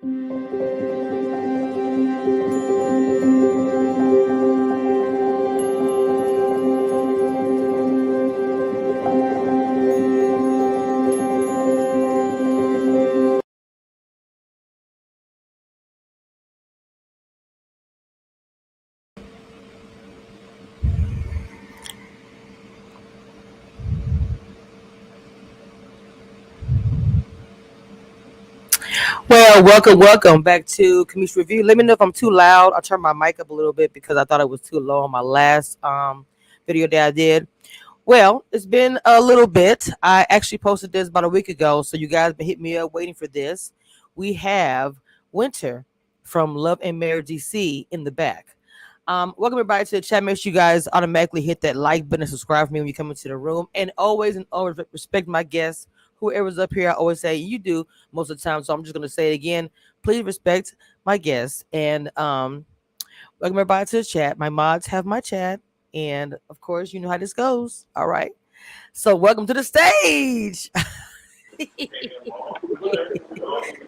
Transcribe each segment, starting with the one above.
Well, welcome back to Kamish Review. Let me know if I'm too loud. I'll turn my mic up a little bit because I thought it was too low on my last video that I did. Well, it's been a little bit. I actually posted this about a week ago, so you guys been hitting me up waiting for this. We have Winter from Love and Marriage DC in the back. Welcome everybody to the chat. Make sure you guys automatically hit that like button and subscribe for me when you come into the room. And always respect my guests. Whoever's up here, I always say you do most of the time. So I'm just gonna say it again. Please respect my guests and welcome everybody to the chat. My mods have my chat, and of course, you know how this goes. All right. So welcome to the stage. Let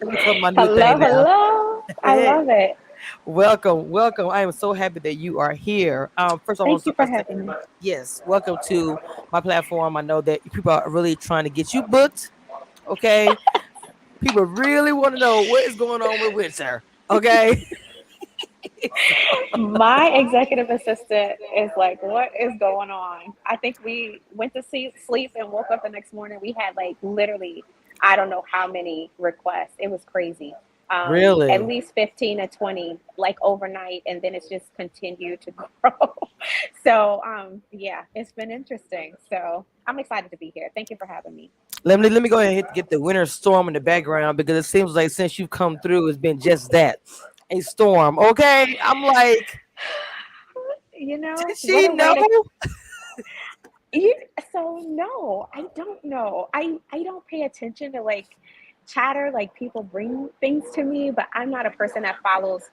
me put my new thing Hello, down. hello. I Hey. love it. Welcome. I am so happy that you are here. First, I want Thank to you start by for saying, having me. yes, welcome to my platform. I know that people are really trying to get you booked. Okay, people really want to know what is going on with Winter. Okay, My executive assistant is like, what is going on? I think we went to sleep and woke up the next morning. We had like literally, I don't know how many requests. It was crazy. At really. least 15 to 20, like overnight, and then it's just continued to grow. So, yeah, it's been interesting. So, I'm excited to be here. Thank you for having me. Let me go ahead and get the winter storm in the background because it seems like since you've come through, it's been just that, a storm. Okay, I'm like, did What she a way know? to You, so no, I don't know. I don't pay attention to like chatter, like people bring things to me, but I'm not a person that follows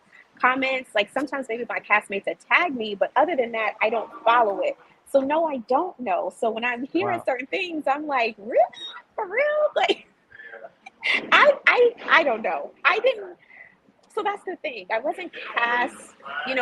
comments. Like sometimes maybe my castmates that tag me, but other than that, I don't follow it. So no, I don't know. So when I'm hearing Wow. certain things, I'm like, really? For real? Like I don't know. I didn't so that's the thing. I wasn't cast,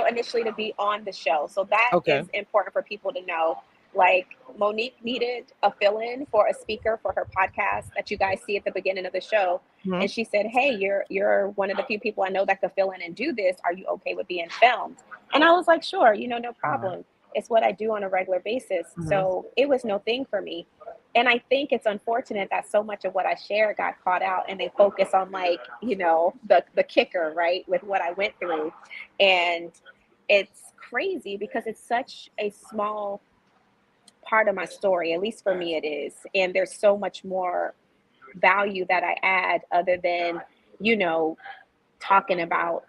initially to be on the show. So that Okay. is important for people to know. Like Monique needed a fill-in for a speaker for her podcast that you guys see at the beginning of the show. Hmm. And she said, "Hey, you're one of the few people I know that could fill in and do this. Are you okay with being filmed?" And I was like, "Sure, no Wow. problem. It's what I do on a regular basis." Hmm. So it was no thing for me. And I think it's unfortunate that so much of what I share got caught out and they focus on like, the kicker, right, with what I went through. And it's crazy because it's such a small part of my story, at least for me it is. And there's so much more value that I add other than, you know, talking about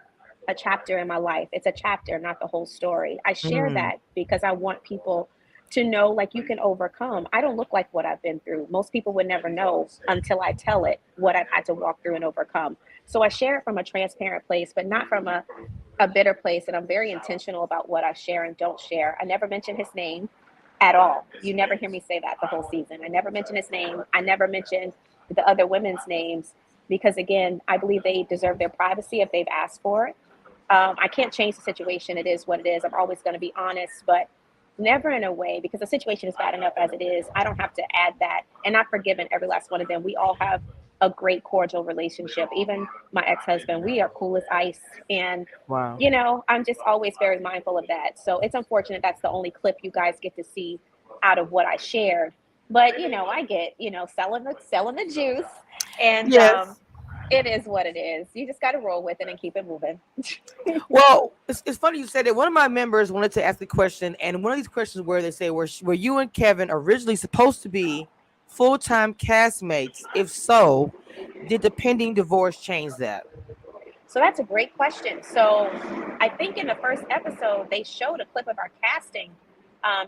a chapter in my life. It's a chapter, not the whole story. I share Hmm. that because I want people to know like you can overcome. I don't look like what I've been through. Most people would never know until I tell it what I've had to walk through and overcome. So I share it from a transparent place, but not from a bitter place. And I'm very intentional about what I share and don't share. I never mention his name at all. You never hear me say that the whole season. I never mention his name. I never mention the other women's names because, again, I believe they deserve their privacy if they've asked for it. I can't change the situation. It is what it is. I'm always going to be honest, but never in a way because the situation is bad enough as it is. I don't have to add that. And I've forgiven every last one of them. We all have a great cordial relationship. Even my ex-husband, we are cool as ice. And Wow. I'm just always very mindful of that. So it's unfortunate that's the only clip you guys get to see out of what I shared. But I get selling the juice, and Yes. it is what it is. You just got to roll with it and keep it moving. Well, it's funny you said that. One of my members wanted to ask a question, and one of these questions where they say, were you and Kevin originally supposed to be full-time castmates? If so, did the pending divorce change that? So that's a great question. So I think in the first episode they showed a clip of our casting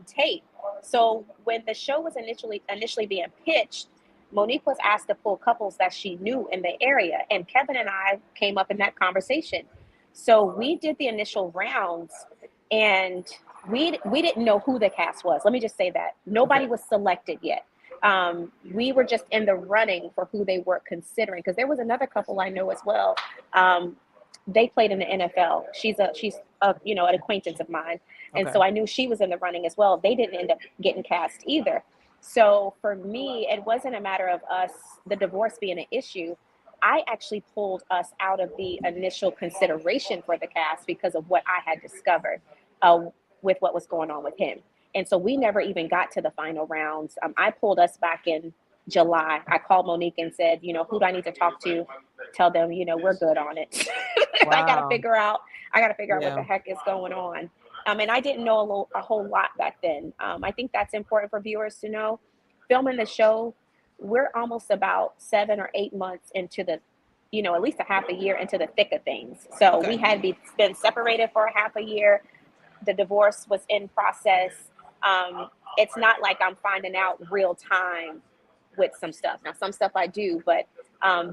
tape. So when the show was initially being pitched, Monique was asked to pull couples that she knew in the area, and Kevin and I came up in that conversation. So we did the initial rounds, and we didn't know who the cast was. Let me just say that Okay. nobody was selected yet. We were just in the running for who they were considering, because there was another couple I know as well. Um, they played in the NFL. She's a an acquaintance of mine, and Okay. so I knew she was in the running as well. They didn't end up getting cast either. So for me, it wasn't a matter of us the divorce being an issue. I actually pulled us out of the initial consideration for the cast because of what I had discovered uh, with what was going on with him. And so we never even got to the final rounds. I pulled us back in July. I called Monique and said, who do I need to talk to? Tell them, we're good on it. I got to Wow. figure out. I got to figure out what Yeah. the heck is going on. And I didn't know a whole lot back then. I think that's important for viewers to know. Filming the show, we're almost about 7 or 8 months into at least a half a year into the thick of things. So we Okay. had been separated for a half a year. The divorce was in process. It's not like I'm finding out real time with some stuff. Now, some stuff I do, but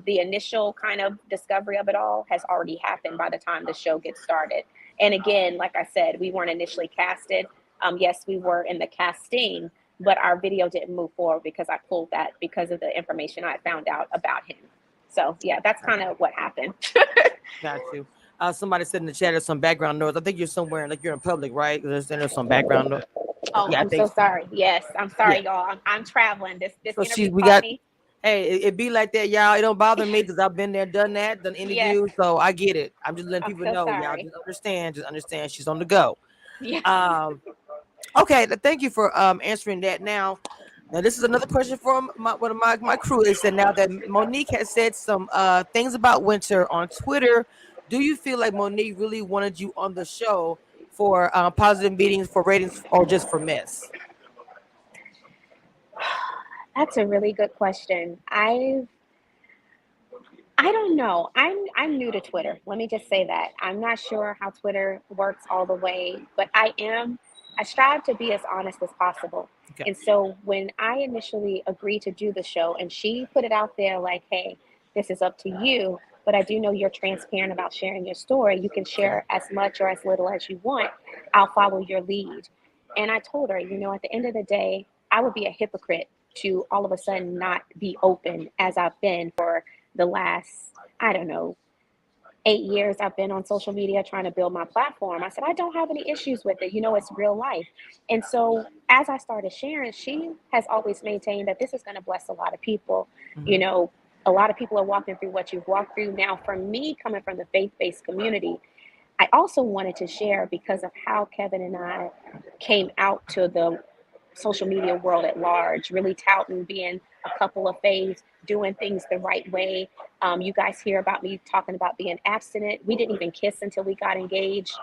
the initial kind of discovery of it all has already happened by the time the show gets started. And again, like I said, we weren't initially casted. Yes, we were in the casting, but our video didn't move forward because I pulled that because of the information I found out about him. So yeah, that's kind of what happened. Got you. Somebody said in the chat there's some background noise. I think you're somewhere, like you're in public, right? There's some background noise. Oh, Yeah, I I'm so think so. sorry. Yes, I'm Yeah. sorry, y'all. I'm traveling. This So interview we caught got. me. Hey, it be like that, y'all. It don't bother me because I've been there, done that, done Yes, interviews, so I get it. I'm just letting I'm people so know, y'all. sorry. Just understand. Just understand. She's on the go. Yeah. Um. Okay. Thank you for answering that. Now this is another question from one of my crew. They said now that Monique has said some things about winter on Twitter, do you feel like Monique really wanted you on the show for positive meetings, for ratings, or just for mess? That's a really good question. I don't know. I'm new to Twitter. Let me just say that. I'm not sure how Twitter works all the way, but I strive to be as honest as possible. Okay. And so when I initially agreed to do the show and she put it out there like, "Hey, this is up to you, but I do know you're transparent about sharing your story. You can Okay. share as much or as little as you want. I'll follow your lead." And I told her, at the end of the day, I would be a hypocrite to all of a sudden not be open as I've been for the last, I don't know, 8 years I've been on social media trying to build my platform. I said, I don't have any issues with it. It's real life. And so as I started sharing, she has always maintained that this is going to bless a lot of people. You Hmm. know, a lot of people are walking through what you've walked through. Now, for me, coming from the faith based community, I also wanted to share because of how Kevin and I came out to the social media world at large, really touting being a couple of faves, doing things the right way. You guys hear about me talking about being abstinent. We didn't even kiss until we got engaged.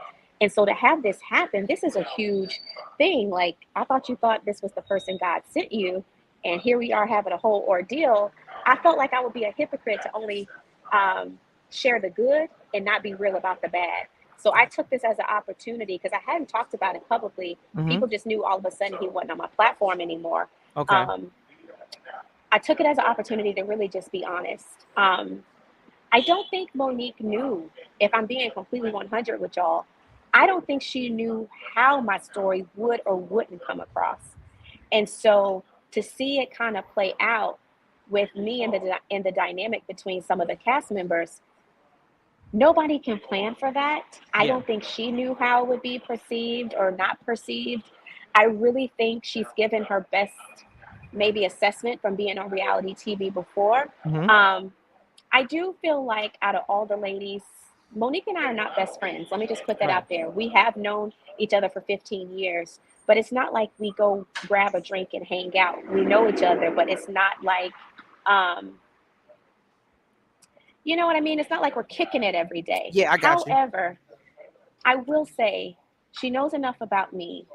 And so to have this happen, this is a huge thing. Like, I thought you thought this was the person God sent you. And here we are having a whole ordeal. I felt like I would be a hypocrite to only share the good and not be real about the bad. So I took this as an opportunity because I hadn't talked about it publicly. Hmm. People just knew all of a sudden he wasn't on my platform anymore. Okay. Um, I took it as an opportunity to really just be honest. I don't think Monique knew, if I'm being completely 100 with y'all, I don't think she knew how my story would or wouldn't come across. And so to see it kind of play out with me and the dynamic between some of the cast members, nobody can plan for that. I Yeah. don't think she knew how it would be perceived or not perceived. I really think she's given her best, maybe, assessment from being on reality TV before. Hmm. Um, I do feel like out of all the ladies, Monique and I are not best friends. Let me just put that Right. out there. We have known each other for 15 years, but it's not like we go grab a drink and hang out. We know each other, but it's not like, um, you know what I mean? It's not like we're kicking it every day. Yeah, I got you. However, I will say she knows enough about me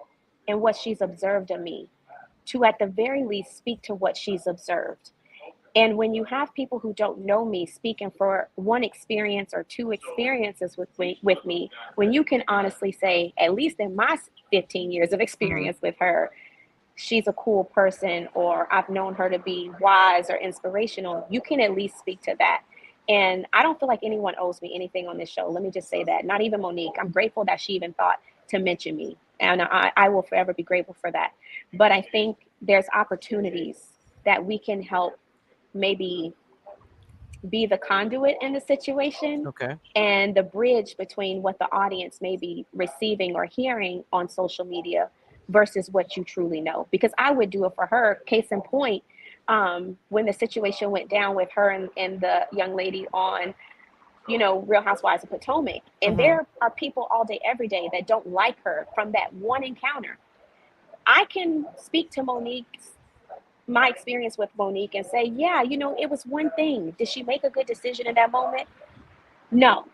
and what she's observed of me to, at the very least, speak to what she's observed. And when you have people who don't know me speaking for one experience or two experiences with me, when you can honestly say, at least in my 15 years of Hmm. experience with her, she's a cool person, or I've known her to be wise or inspirational, you can at least speak to that. And I don't feel like anyone owes me anything on this show. Let me just say that. Not even Monique. I'm grateful that she even thought to mention me. And I will forever be grateful for that. But I think there's opportunities that we can help maybe be the conduit in the situation Okay. and the bridge between what the audience may be receiving or hearing on social media versus what you truly know. Because I would do it for her. Case in point, when the situation went down with her and the young lady on, Real Housewives of Potomac, and Mm-hmm. there are people all day, every day that don't like her from that one encounter. I can speak to my experience with Monique and say, yeah, it was one thing. Did she make a good decision in that moment? No.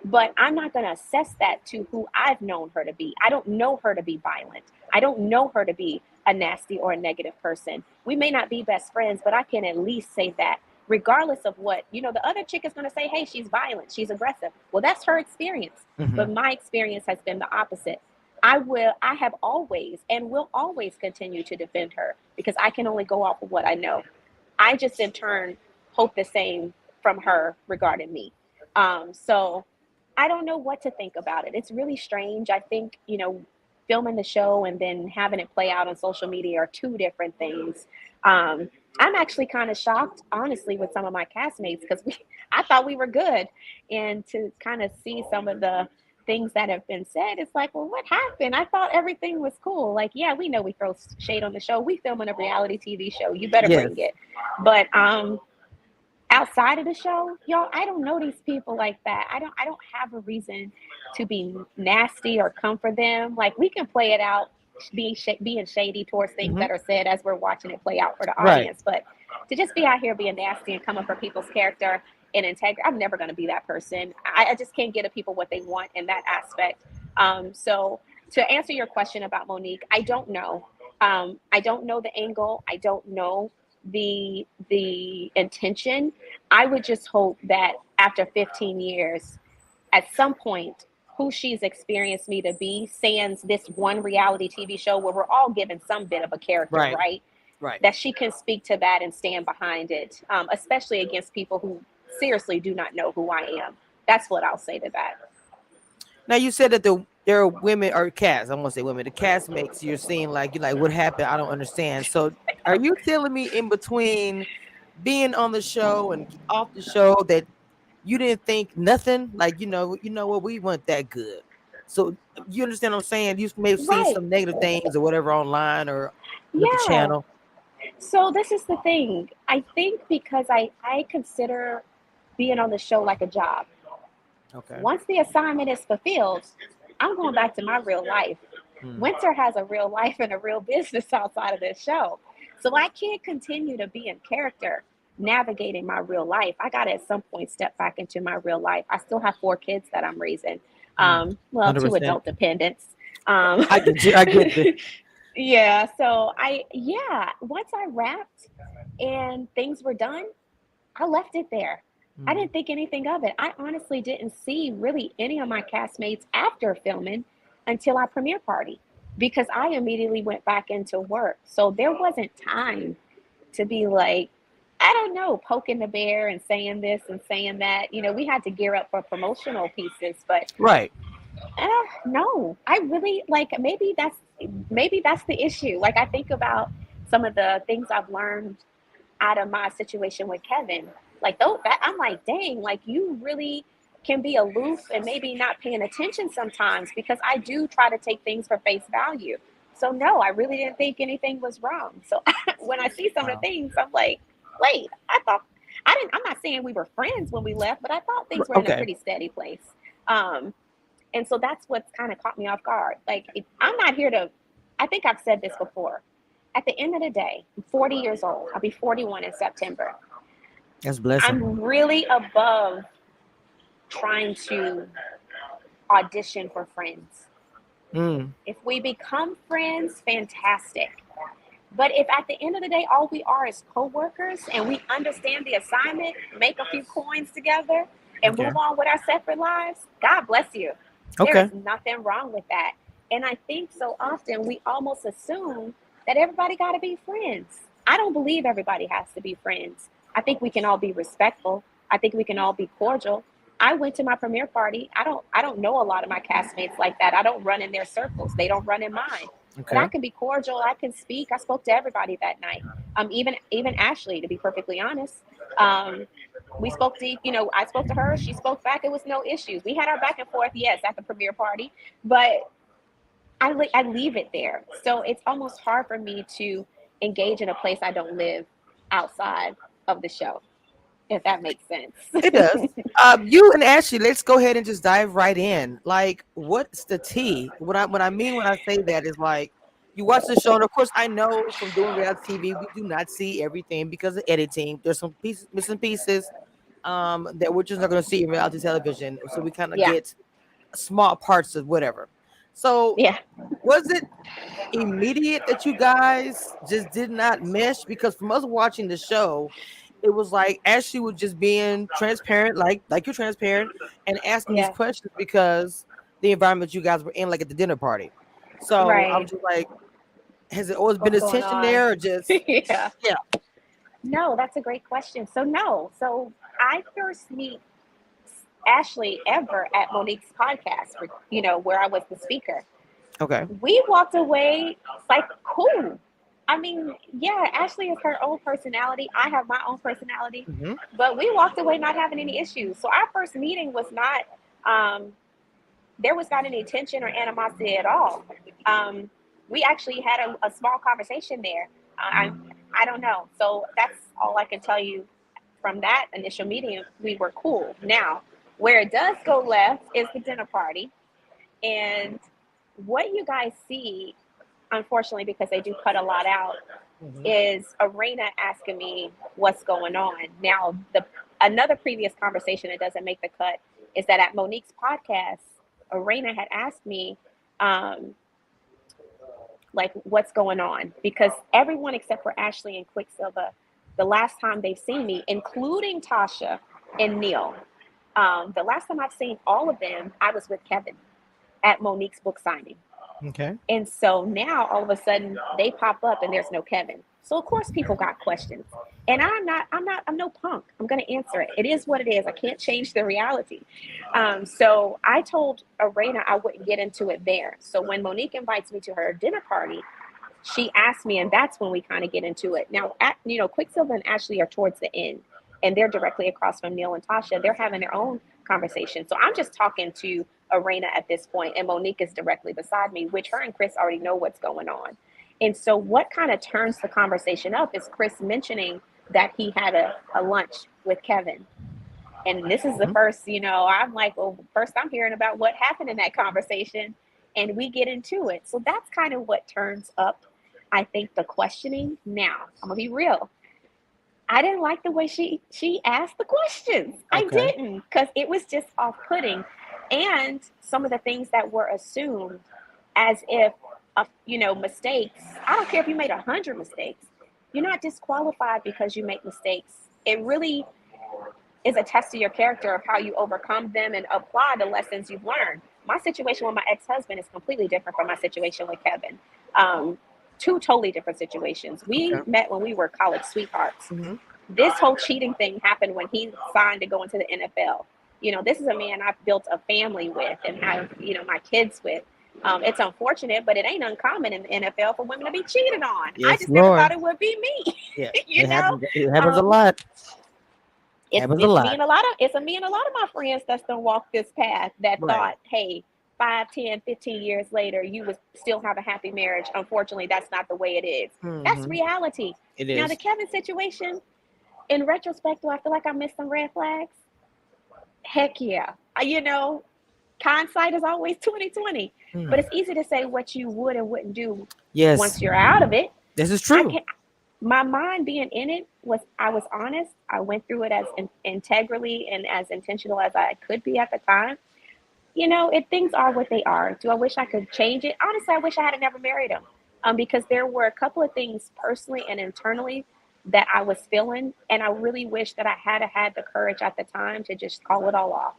But I'm not going to assess that to who I've known her to be. I don't know her to be violent. I don't know her to be a nasty or a negative person. We may not be best friends, but I can at least say that regardless of what, the other chick is going to say, hey, she's violent, she's aggressive. Well, that's her experience. Mm-hmm. But my experience has been the opposite. I have always and will always continue to defend her because I can only go off of what I know. I just in turn hope the same from her regarding me. So I don't know what to think about it. It's really strange. I think, filming the show and then having it play out on social media are two different things. I'm actually kind of shocked, honestly, with some of my castmates because I thought we were good. And to kind of see some of the things that have been said, it's like, well, what happened? I thought everything was cool. Like, yeah, we know we throw shade on the show. We filming a reality TV show. You better Yes. bring it. But outside of the show, y'all, I don't know these people like that. I don't have a reason to be nasty or come for them. Like we can play it out being shady towards things Mm-hmm. that are said as we're watching it play out for the Right. audience, but to just be out here being nasty and coming for people's character and integrity, I'm never going to be that person. I just can't give the people what they want in that aspect. So to answer your question about Monique, I don't know. I don't know the angle. I don't know the intention. I would just hope that after 15 years, at some point, who she's experienced me to be, sans this one reality TV show where we're all given some bit of a character, Right. right? Right. That she can speak to that and stand behind it, especially against people who seriously do not know who I am. That's what I'll say to that. Now you said that there are women or cast. I won't say women. The cast makes you're seeing like you're like what happened. I don't understand. So are you telling me in between being on the show and off the show that you didn't think nothing? Like you know what we weren't that good. So you understand what I'm saying? You may have seen Right. some negative things or whatever online or with the Yeah. channel. So this is the thing. I think because I consider being on the show like a job. Okay. Once the assignment is fulfilled, I'm going back to my real life. Hmm. Winter has a real life and a real business outside of this show. So I can't continue to be in character navigating my real life. I got to at some point step back into my real life. I still have 4 kids that I'm raising. Hmm. Well, 2 100%. adult dependents. Um, I get you. I get you. yeah. So once I wrapped and things were done, I left it there. I Hmm. didn't think anything of it. I honestly didn't see really any of my castmates after filming until our premiere party because I immediately went back into work. So there wasn't time to be like, I don't know, poking the bear and saying this and saying that. We had to gear up for promotional pieces, but Right. no, I really like maybe that's the issue. Like I think about some of the things I've learned out of my situation with Kevin. Like though that I'm like, dang, like you really can be aloof and maybe not paying attention sometimes because I do try to take things for face value. So no, I really didn't think anything was wrong. So when I see some of the Wow. things, I'm like, wait, I thought I didn't. I'm not saying we were friends when we left, but I thought things were in a Okay. pretty steady place. Um, and so that's what's kind of caught me off guard. Like I'm not here to. I think I've said this before. At the end of the day, I'm 40 years old. I'll be 41 in September. That's a blessing. I'm really above trying to audition for friends. Mm. If we become friends, fantastic. But if at the end of the day, all we are is coworkers and we understand the assignment, make a few coins together, and Okay. move on with our separate lives, God bless you. There is Okay. nothing wrong with that. And I think so often we almost assume that everybody got to be friends. I don't believe everybody has to be friends. I think we can all be respectful. I think we can all be cordial. I went to my premiere party. I don't know a lot of my castmates like that. I don't run in their circles. They don't run in mine. But I Okay. can be cordial. I can speak. I spoke to everybody that night. Even Ashley, to be perfectly honest. Um, we spoke to, I spoke to her. She spoke back. It was no issues. We had our back and forth, yes, at the premiere party, but I leave it there. So it's almost hard for me to engage in a place I don't live outside of the show, if that makes sense. It does. You and Ashley, let's go ahead and just dive right in. Like, what's the tea? What I mean when I say that is like you watch the show, and of course, I know from doing reality TV, we do not see everything because of editing. There's some pieces, missing pieces, that we're just not going to see in reality television. So we kind of Yeah, get small parts of whatever. So yeah, was it immediate that you guys just did not mesh? Because from us watching the show, it was like Ashley was just being transparent, like you're transparent, and asking these yeah. questions because the environment you guys were in, like at the dinner party. So I was Right. just like, has it always been What's this going tension on? there, or just Yeah. yeah? No, that's a great question. So no. So I first meet Ashley ever at Monique's podcast, where I was the speaker. Okay. We walked away like cool. I mean, yeah, Ashley is her own personality. I have my own personality, Hmm. but we walked away not having any issues. So our first meeting was not, um, there was not any tension or animosity at all. Um, we actually had a small conversation there. I don't know. So that's all I can tell you from that initial meeting. We were cool. Now, where it does go left is the dinner party. And what you guys see, unfortunately, because they do cut a lot out, Hmm. is Arena asking me what's going on. Now, the another previous conversation that doesn't make the cut is that at Monique's podcast, Arena had asked me, um, like, what's going on? Because everyone except for Ashley and Quicksilver, the last time they've seen me, including Tasha and Neil, the last time I've seen all of them, I was with Kevin at Monique's book signing. Okay. And so now all of a sudden they pop up and there's no Kevin. So of course people got questions. And I'm no punk. I'm gonna answer it. It is what it is. I can't change the reality. So I told Arena I wouldn't get into it there. So when Monique invites me to her dinner party, she asked me, and that's when we kind of get into it. Now, Quicksilver and Ashley are towards the end, and they're directly across from Neil and Tasha. They're having their own conversation. So I'm just talking to Arena at this point, and Monique is directly beside me, which her and Chris already know what's going on. And so what kind of turns the conversation up is Chris mentioning that he had a lunch with Kevin. And this is the Hmm. first, I'm like, well, first I'm hearing about what happened in that conversation, and we get into it. So that's kind of what turns up, I think, the questioning. Now, I'm gonna be real. I didn't like the way she asked the questions. I Okay. didn't, because it was just off-putting, and some of the things that were assumed as if, mistakes. I don't care if you made 100 mistakes. You're not disqualified because you make mistakes. It really is a test of your character of how you overcome them and apply the lessons you've learned. My situation with my ex-husband is completely different from my situation with Kevin. Um, Two totally different situations. We Okay. met when we were college sweethearts. Hmm. This whole cheating thing happened when he signed to go into the NFL. This is a man I've built a family with and have, my kids with. It's unfortunate, but it ain't uncommon in the NFL for women to be cheated on. I Yes, just never thought Lord. it would be me. Yeah, you know, It happens a um, lot. it's Happens a it's me lot. and a lot of it's a me and a lot of my friends that's done walked this path that Right. thought, hey, 5, 10, 15 years later, you would still have a happy marriage. Unfortunately, that's not the way it is. That's Hmm. reality. It Now, the is. Kevin situation, in retrospect, do I feel like I missed some red flags? Heck yeah. Hindsight is always 2020. But Hmm. it's easy to say what you would and wouldn't do Yes, once you're out of it. this is I true. can My mind being in it was, I was honest. I went through it as integrally and as intentional as I could be at the time. If things are what they are, do I wish I could change it? Honestly, I wish I had never married him, because there were a couple of things personally and internally that I was feeling, and I really wish that I had the courage at the time to just call it all off.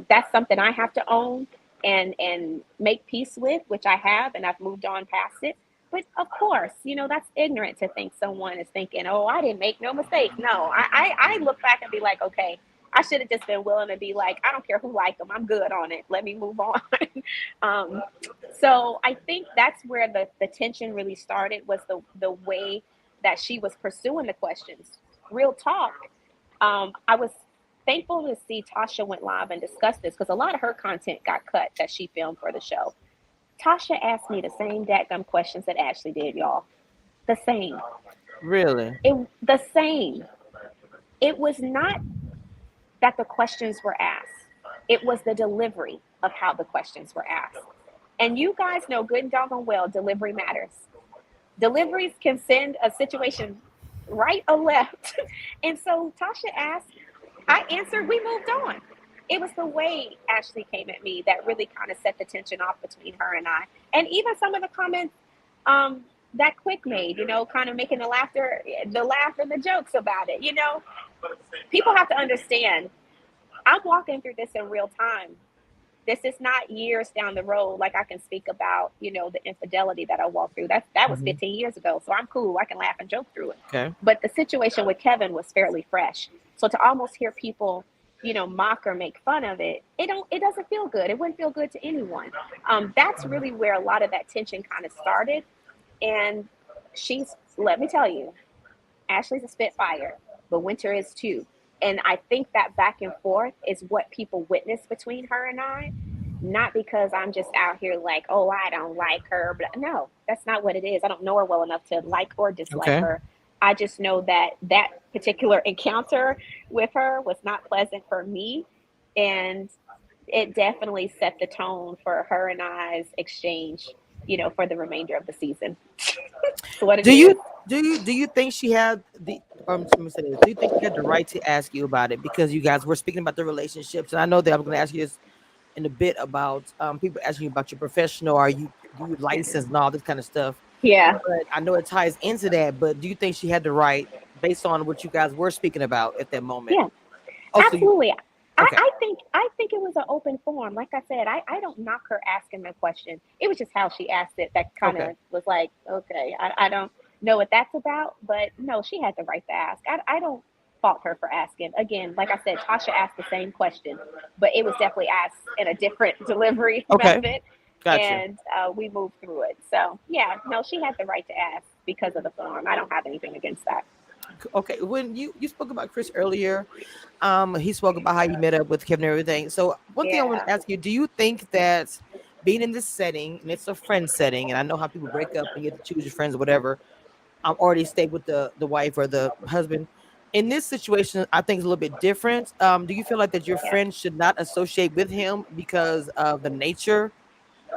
That's something I have to own and make peace with, which I have, and I've moved on past it. But of course, that's ignorant to think someone is thinking, "Oh, I didn't make no mistake." No, I look back and be like, okay, I should have just been willing to be like, I don't care who like them. I'm good on it. Let me move on. um, so I think that's where the tension really started, was the way that she was pursuing the questions. Real talk. I was thankful to see Tasha went live and discussed this, because a lot of her content got cut that she filmed for the show. Tasha asked me the same dadgum questions that Ashley did, y'all. The same. Really? The same. It was not that the questions were asked. It was the delivery of how the questions were asked. And you guys know good and doggone well delivery matters. Deliveries can send a situation right or left. And so Tasha asked, I answered, we moved on. It was the way Ashley came at me that really kind of set the tension off between her and I. And even some of the comments that Quick made, kind of making the laugh and the jokes about it. People have to understand, I'm walking through this in real time. This is not years down the road. Like, I can speak about, the infidelity that I walked through. That was 15 years ago. So I'm cool. I can laugh and joke through it. Okay. But the situation with Kevin was fairly fresh. So to almost hear people, mock or make fun of it, it doesn't feel good. It wouldn't feel good to anyone. That's really where a lot of that tension kind of started. And let me tell you, Ashley's a spitfire, but Winter is too. And I think that back and forth is what people witness between her and I, not because I'm just out here like, oh, I don't like her. But no, that's not what it is. I don't know her well enough to like or dislike her. I just know that particular encounter with her was not pleasant for me. And it definitely set the tone for her and I's exchange, for the remainder of the season. So what Do you think she had the let me say this. Do you think she had the right to ask you about it, because you guys were speaking about the relationships? And I know that I'm going to ask you this in a bit about people asking you about your professional, do you license and all this kind of stuff. Yeah. But I know it ties into that. But do you think she had the right, based on what you guys were speaking about at that moment? Yeah. Oh, absolutely. Okay. I think it was an open forum. Like I said, I don't knock her asking the question. It was just how she asked it that kind of was like, okay, I don't know what that's about, but no, she had the right to ask. I don't fault her for asking. Again, like I said, Tasha asked the same question, but it was definitely asked in a different delivery method. Gotcha. And we moved through it. So yeah, no, she had the right to ask because of the forum. I don't have anything against that. Okay, when you spoke about Chris earlier, he spoke about how he met up with Kevin and everything. So one thing I want to ask you, do you think that being in this setting, and it's a friend setting, and I know how people break up and you have to choose your friends or whatever, already stay with the wife or the husband. In this situation, I think it's a little bit different. Do you feel like that your friend should not associate with him because of the nature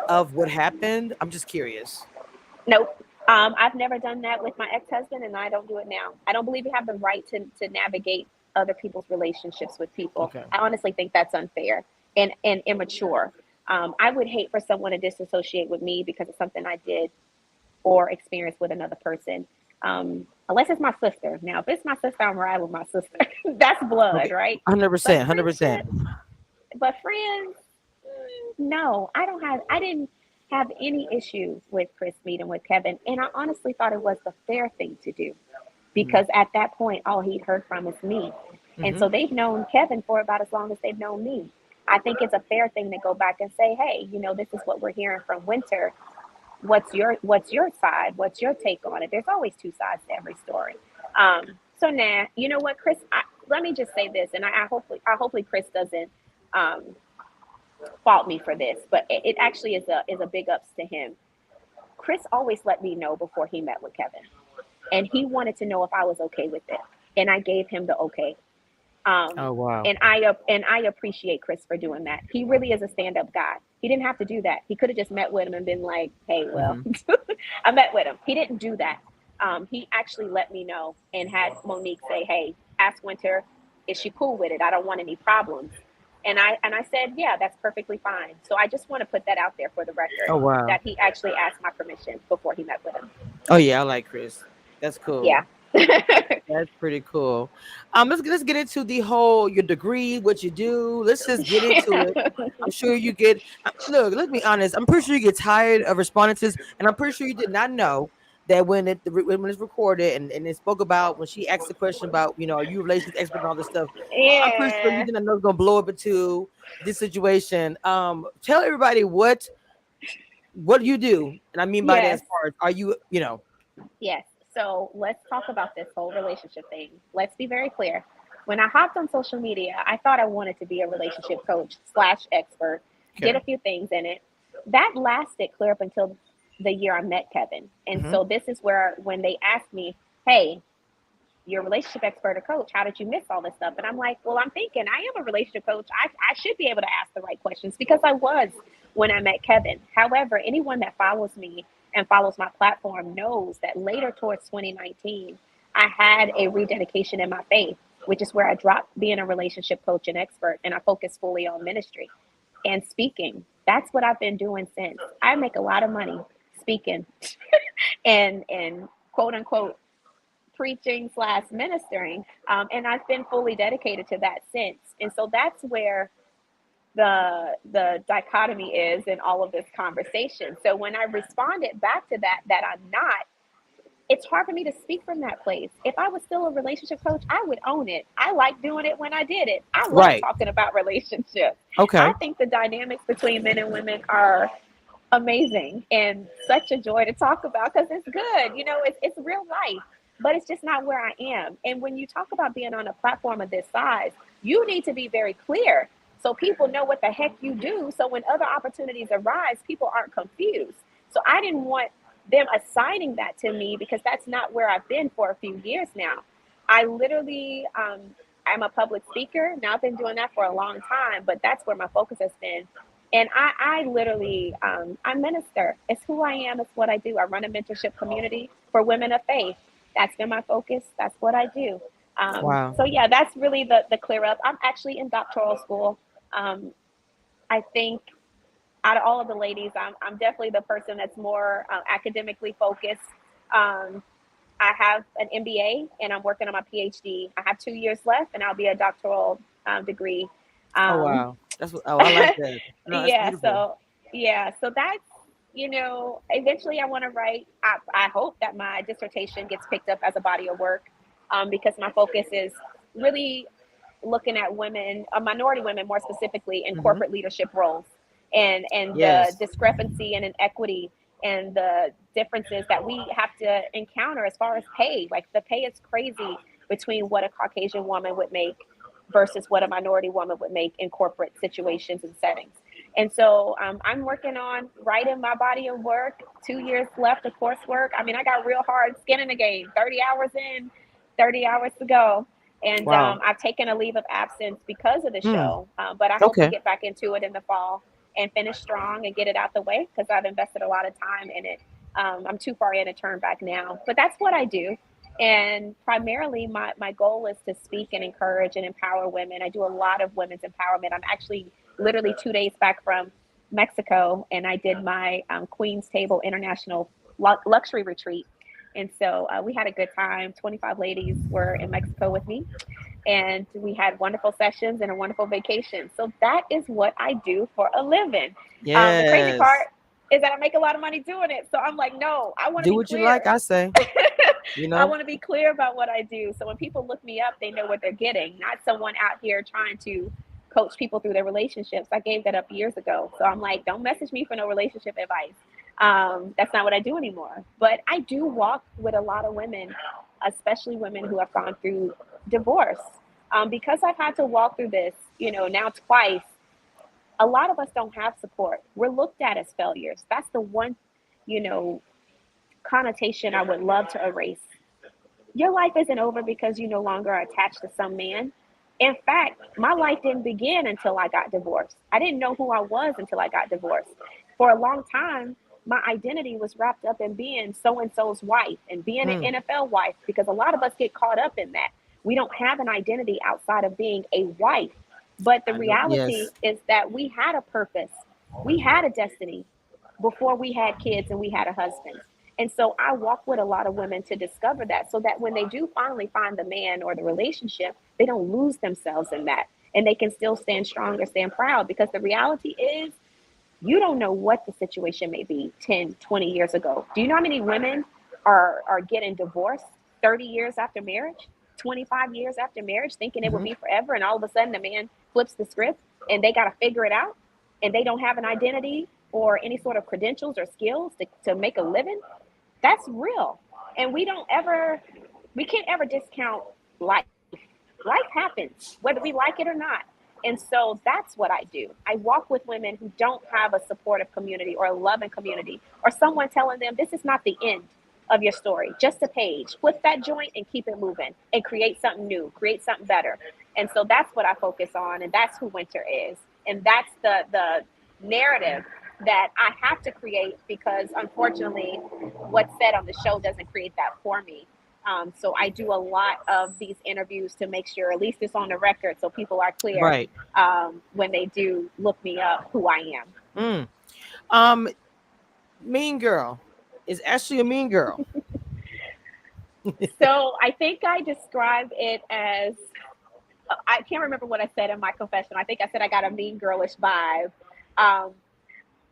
of what happened? I'm just curious. Nope. I've never done that with my ex-husband, and I don't do it now. I don't believe you have the right to navigate other people's relationships with people. Okay. I honestly think that's unfair and immature. I would hate for someone to disassociate with me because of something I did or experienced with another person. Unless it's my sister. Now, if it's my sister, I'm riding with my sister. That's blood, right? 100%, 100%. But friends, no, I didn't have any issue with Chris meeting with Kevin. And I honestly thought it was the fair thing to do, because at that point, all he'd heard from is me. And so they've known Kevin for about as long as they've known me. I think it's a fair thing to go back and say, hey, this is what we're hearing from Winter. What's your side? What's your take on it? There's always two sides to every story. So now, you know what, Chris, let me just say this, and I hopefully Chris doesn't fault me for this, but it actually is a big ups to him. Chris always let me know before he met with Kevin, and he wanted to know if I was okay with it, and I gave him the okay. Oh wow! And I appreciate Chris for doing that. He really is a stand-up guy. He didn't have to do that. He could have just met with him and been like, "Hey, well, I met with him." He didn't do that. He actually let me know and had Monique say, "Hey, ask Winter, is she cool with it? I don't want any problems." And I said, "Yeah, that's perfectly fine." So I just want to put that out there for the record. Oh wow! That he actually asked my permission before he met with him. Oh yeah, I like Chris. That's cool. Yeah. That's pretty cool. Let's get into the whole your degree, what you do. Let's just get into it. I'm sure you get. Look, let's be honest. I'm pretty sure you get tired of responding to this, and I'm pretty sure you did not know that when it's recorded and it spoke about when she asked the question about, are you a relations expert and all this stuff. I'm pretty sure you Yeah. didn't know it's gonna blow up into this situation. Tell everybody what do you do, and I mean by that, Yes. as far as are you, Yes. So let's talk about this whole relationship thing. Let's be very clear. When I hopped on social media, I thought I wanted to be a relationship coach slash expert, did okay. a few things in it. That lasted clear up until the year I met Kevin. And Hmm. so this is where, when they asked me, hey, you're a relationship expert or coach, how did you miss all this stuff? And I'm like, well, I'm thinking I am a relationship coach. I should be able to ask the right questions because I was when I met Kevin. However, anyone that follows me and follows my platform knows that later towards 2019, I had a rededication in my faith, which is where I dropped being a relationship coach and expert and I focused fully on ministry and speaking. That's what I've been doing since. I make a lot of money speaking and quote unquote preaching slash ministering, and I've been fully dedicated to that since. And so that's where the dichotomy is in all of this conversation. So when I responded back to that I'm not, it's hard for me to speak from that place. If I was still a relationship coach, I would own it. I like doing it when I did it. I love Right. talking about relationships. I Okay. think the dynamics between men and women are amazing and such a joy to talk about because it's good. It's real life, but it's just not where I am. And when you talk about being on a platform of this size, you need to be very clear so people know what the heck you do. So when other opportunities arise, people aren't confused. So I didn't want them assigning that to me because that's not where I've been for a few years now. I literally, I'm a public speaker. Now I've been doing that for a long time, but that's where my focus has been. And I literally, I minister. It's who I am. It's what I do. I run a mentorship community for women of faith. That's been my focus. That's what I do. Wow. So yeah, that's really the clear up. I'm actually in doctoral school. Um, I think out of all of the ladies, I'm definitely the person that's more academically focused. Um, I have an MBA and I'm working on my PhD. I have 2 years left and I'll be a doctoral degree. Oh Um, wow. I like that. No, that's yeah, beautiful. so that's, eventually I want to write. I hope that my dissertation gets picked up as a body of work, because my focus is really looking at women, minority women more specifically, in Hmm. corporate leadership roles, and the Yes. discrepancy and inequity and the differences that we have to encounter as far as pay. Like the pay is crazy between what a Caucasian woman would make versus what a minority woman would make in corporate situations and settings. And so I'm working on writing my body of work. 2 years left of coursework. I mean, I got real hard skin in the game. 30 hours in, 30 hours to go. And Wow. I've taken a leave of absence because of the Hmm. show. But I hope to Okay. get back into it in the fall and finish strong and get it out the way because I've invested a lot of time in it. I'm too far in to turn back now. But that's what I do. And primarily, my goal is to speak and encourage and empower women. I do a lot of women's empowerment. I'm actually literally 2 days back from Mexico, and I did my Queen's Table International Luxury Retreat. And so we had a good time. 25 ladies were in Mexico with me, and we had wonderful sessions and a wonderful vacation. So that is what I do for a living. The crazy Yes. part is that I make a lot of money doing it. So I'm like, no, I want to Do be what you like, clear. I say. You I know? want to be clear about what I do. So when people look me up, they know what they're getting, not someone out here trying to coach people through their relationships. I gave that up years ago. So I'm like, don't message me for no relationship advice. That's not what I do anymore. But I do walk with a lot of women, especially women who have gone through divorce. Because I've had to walk through this, now twice, a lot of us don't have support. We're looked at as failures. That's the one, you know, connotation I would love to erase. Your life isn't over because you no longer are attached to some man. In fact, my life didn't begin until I got divorced. I didn't know who I was until I got divorced. For a long time, my identity was wrapped up in being so and so's wife and being an Hmm. NFL wife because a lot of us get caught up in that. We don't have an identity outside of being a wife. But the I know. reality Yes. is that we had a purpose, we had a destiny before we had kids and we had a husband. And so I walk with a lot of women to discover that so that when they do finally find the man or the relationship, they don't lose themselves in that and they can still stand strong or stand proud because the reality is you don't know what the situation may be 10, 20 years ago. Do you know how many women are getting divorced 30 years after marriage, 25 years after marriage, thinking it would Hmm. be forever, and all of a sudden the man flips the script and they got to figure it out, and they don't have an identity or any sort of credentials or skills to make a living. That's real. And we can't ever discount life. Life happens, whether we like it or not. And so that's what I do. I walk with women who don't have a supportive community or a loving community, or someone telling them this is not the end of your story, just a page. Flip that joint and keep it moving and create something new, create something better. And so that's what I focus on, and that's who Winter is. And that's the narrative that I have to create, because unfortunately, what's said on the show doesn't create that for me. So I do a lot of these interviews to make sure at least it's on the record so people are clear Right. when they do look me up who I am. Mm. Um, Mean Girl is Ashley a mean girl? So I think I describe it as, I can't remember what I said in my confession. I think I said I got a mean girlish vibe. Um,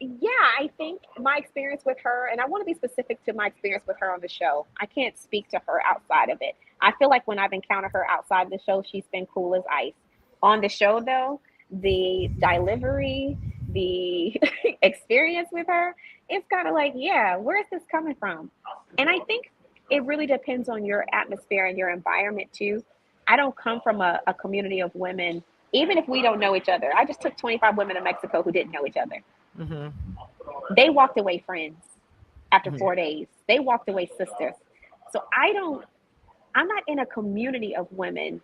yeah, I think my experience with her, and I want to be specific to my experience with her on the show. I can't speak to her outside of it. I feel like when I've encountered her outside the show, she's been cool as ice. On the show, though, the delivery, the experience with her, it's kind of like, yeah, where's this coming from? And I think it really depends on your atmosphere and your environment, too. I don't come from a community of women, even if we don't know each other. I just took 25 women to Mexico who didn't know each other. Hmm. They walked away friends after Hmm. 4 days. They walked away sisters. So I'm not in a community of women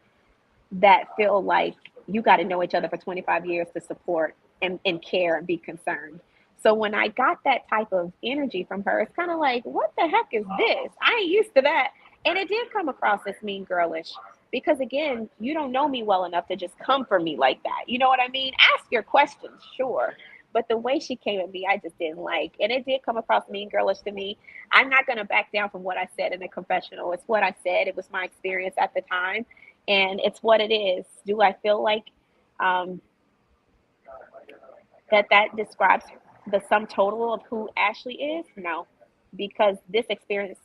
that feel like you got to know each other for 25 years to support and care and be concerned. So when I got that type of energy from her, it's kind of like, what the heck is this? I ain't used to that. And it did come across as mean girlish, because again, you don't know me well enough to just come for me like that. You know what I mean? Ask your questions, sure. But the way she came at me, I just didn't like. And it did come across mean girlish to me. I'm not going to back down from what I said in the confessional. It's what I said. It was my experience at the time. And it's what it is. Do I feel like um, that describes the sum total of who Ashley is? No, because this experience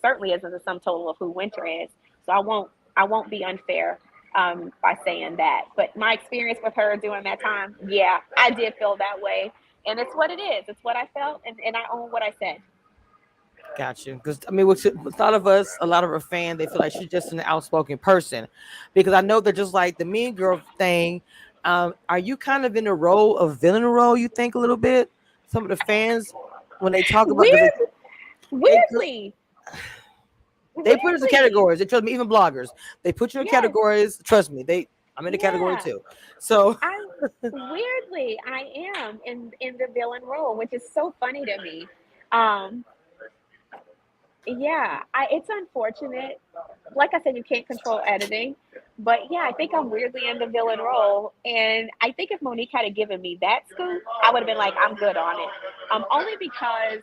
certainly isn't the sum total of who Winter is. So I won't be unfair by saying that. But my experience with her during that time, yeah, I did feel that way, and it's what it is. It's what I felt, and I own what I said. Got you. Because I mean, with a lot of us, a lot of our fans, they feel like she's just an outspoken person. Because I know that just like the Mean Girl thing, are you kind of in the role of villain role? You think a little bit. Some of the fans, when they talk about, because Weird, they weirdly, they put us in weirdly, categories. They trust me, even bloggers. They put you in yes, categories. Trust me, I'm in the category yeah. too. So I weirdly I am in the villain role, which is so funny to me. Um, yeah, it's unfortunate. Like I said, you can't control editing, but yeah, I think I'm weirdly in the villain role, and I think if Monique had given me that scoop, I would have been like, I'm good on it. Only because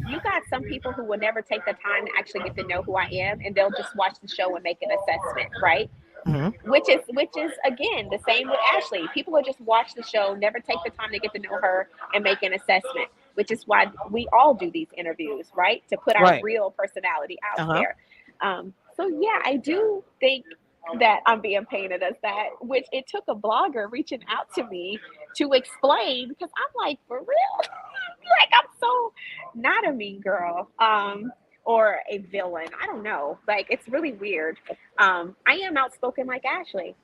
you got some people who will never take the time to actually get to know who I am, and they'll just watch the show and make an assessment, right? mhm, Which is again the same with Ashley. People will just watch the show, never take the time to get to know her and make an assessment. Which is why we all do these interviews, right? To put our right, real personality out uh-huh. there. So yeah, I do think that I'm being painted as that. Which it took a blogger reaching out to me to explain, because I'm like, for real, like I'm so not a mean girl. Or a villain. I don't know. Like it's really weird. I am outspoken like Ashley.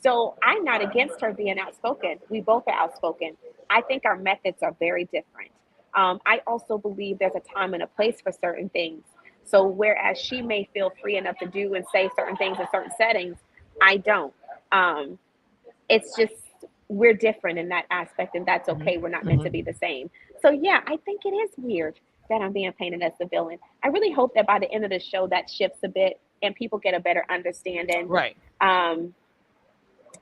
So I'm not against her being outspoken. We both are outspoken. I think our methods are very different. I also believe there's a time and a place for certain things. So whereas she may feel free enough to do and say certain things in certain settings, I don't. Um, it's just we're different in that aspect, and that's Hmm. okay. We're not meant to Hmm. be the same. So yeah, I think it is weird that I'm being painted as the villain. I really hope that by the end of the show that shifts a bit and people get a better understanding Right. um,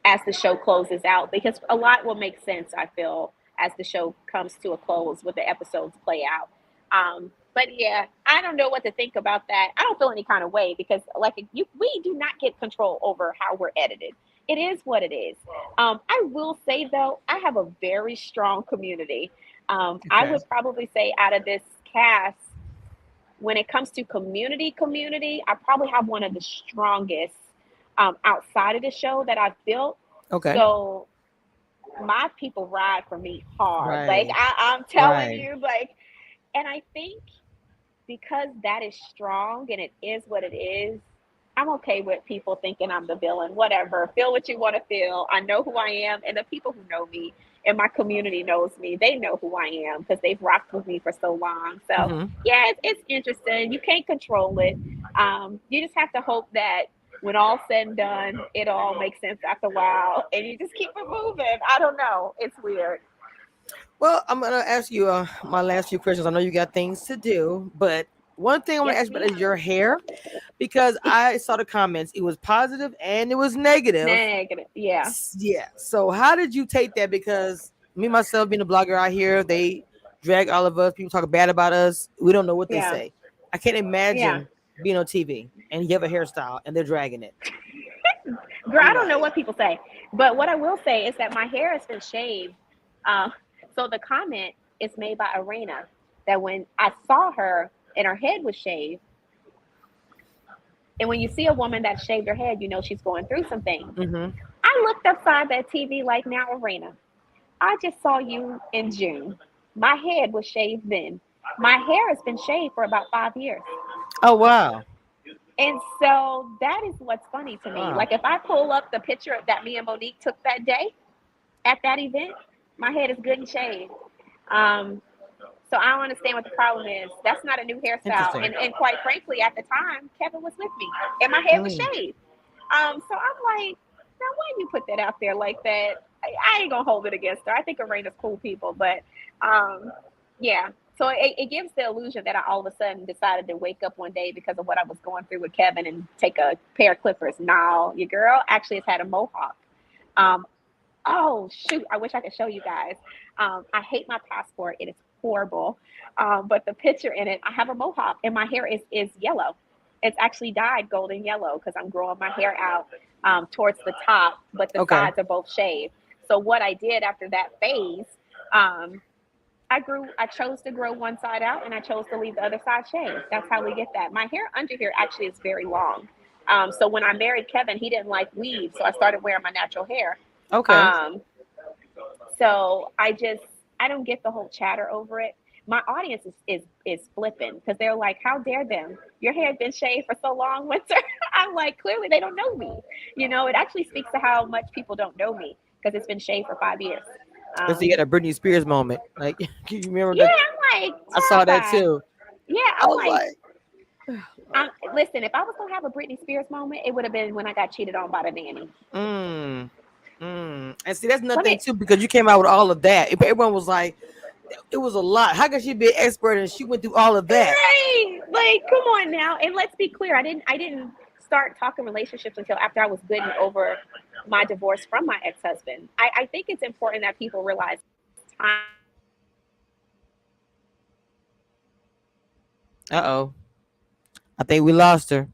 as the show closes out, because a lot will make sense, I feel, as the show comes to a close with the episodes play out. But yeah, I don't know what to think about that. I don't feel any kind of way, because we do not get control over how we're edited. It is what it is. I will say though, I have a very strong community. I Okay. would probably say out of this cast, when it comes to community, I probably have one of the strongest outside of the show that I've built. Okay. So my people ride for me hard. Like Right. I'm telling Right. you, like, and I think because that is strong and it is what it is, I'm okay with people thinking I'm the villain. Whatever. Feel what you want to feel. I know who I am, and the people who know me and my community knows me. They know who I am because they've rocked with me for so long. So Mm-hmm. yeah, it's interesting. You can't control it. You just have to hope that when all said and done, it all makes sense after a while, and you just keep it moving. I don't know. It's weird. Well, I'm gonna ask you my last few questions. I know you got things to do, but one thing I'm gonna Yes, ask you about is ma'am. your hair because I saw the comments. It was positive and it was negative. Negative. Yeah. Yeah. So how did you take that? Because me myself being a blogger out here, they drag all of us. People talk bad about us. We don't know what they Yeah. say. I can't Yeah. imagine being on TV and you have a hairstyle and they're dragging it. Girl, I'm I don't know like, what people say, but what I will say is that my hair has been shaved. Uh, so the comment is made by Arena that when I saw her and her head was shaved, and when you see a woman that shaved her head, you know she's going through some things. mm-hmm. I looked upside that TV like, now, Arena, I just saw you in June. My head was shaved then. My hair has been shaved for about 5 years. Oh wow, And so that is what's funny to me. wow, Like if I pull up the picture that me and Monique took that day, at that event, my head is good and shaved. Um, so I don't understand what the problem is. That's not a new hairstyle. interesting. And quite frankly, at the time, Kevin was with me and my head was Mm. shaved. So I'm like, now why you put that out there like that? I ain't gonna hold it against her. I think Arena's cool people, but um, yeah. So it gives the illusion that I all of a sudden decided to wake up one day because of what I was going through with Kevin and take a pair of clippers. No, your girl actually has had a mohawk. Um, Oh shoot! I wish I could show you guys. I hate my passport. It is horrible. But the picture in it, I have a mohawk, and my hair is yellow. It's actually dyed golden yellow because I'm growing my hair out towards the top, but the Okay. sides are both shaved. So what I did after that phase, um, I grew. I chose to grow one side out, and I chose to leave the other side shaved. That's how we get that. My hair under here actually is very long. So when I married Kevin, he didn't like weave, so I started wearing my natural hair. Okay. Um, so I don't get the whole chatter over it. My audience is flipping because they're like, "How dare them? Your hair had been shaved for so long, Winter." I'm like, clearly they don't know me. You know, it actually speaks to how much people don't know me because it's been shaved for 5 years. Let's see, you Um, had a Britney Spears moment. Like, can you remember yeah, that? I'm like I saw that terrified. too. Yeah, I I'm was like, like, Lord. listen, if I was gonna have a Britney Spears moment, it would have been when I got cheated on by the nanny. Mm, and see, that's Let nothing me too because you came out with all of that. If everyone was like, it was a lot. How could she be an expert and she went through all of that? Right. Like, come on now. And let's be clear. I didn't start talking relationships until after I was good and over my divorce from my ex-husband. I think it's important that people realize time. Uh oh, I think we lost her.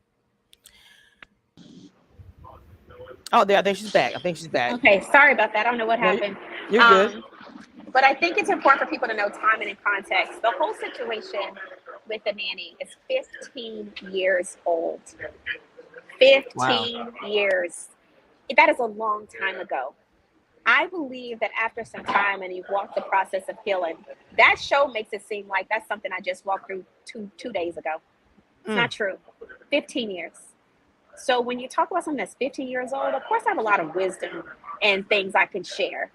Oh, there. I think she's back. I think she's back. Okay, sorry about that. I don't know what No, happened. you're good. Um, but I think it's important for people to know time and in context. The whole situation with the nanny is 15 years old. Wow. 15 years. That is a long time ago. I believe that after some time and you've walked the process of healing, that show makes it seem like that's something I just walked through two days ago. It's Mm, not true. 15 years. So when you talk about something that's 15 years old, of course I have a lot of wisdom and things I can share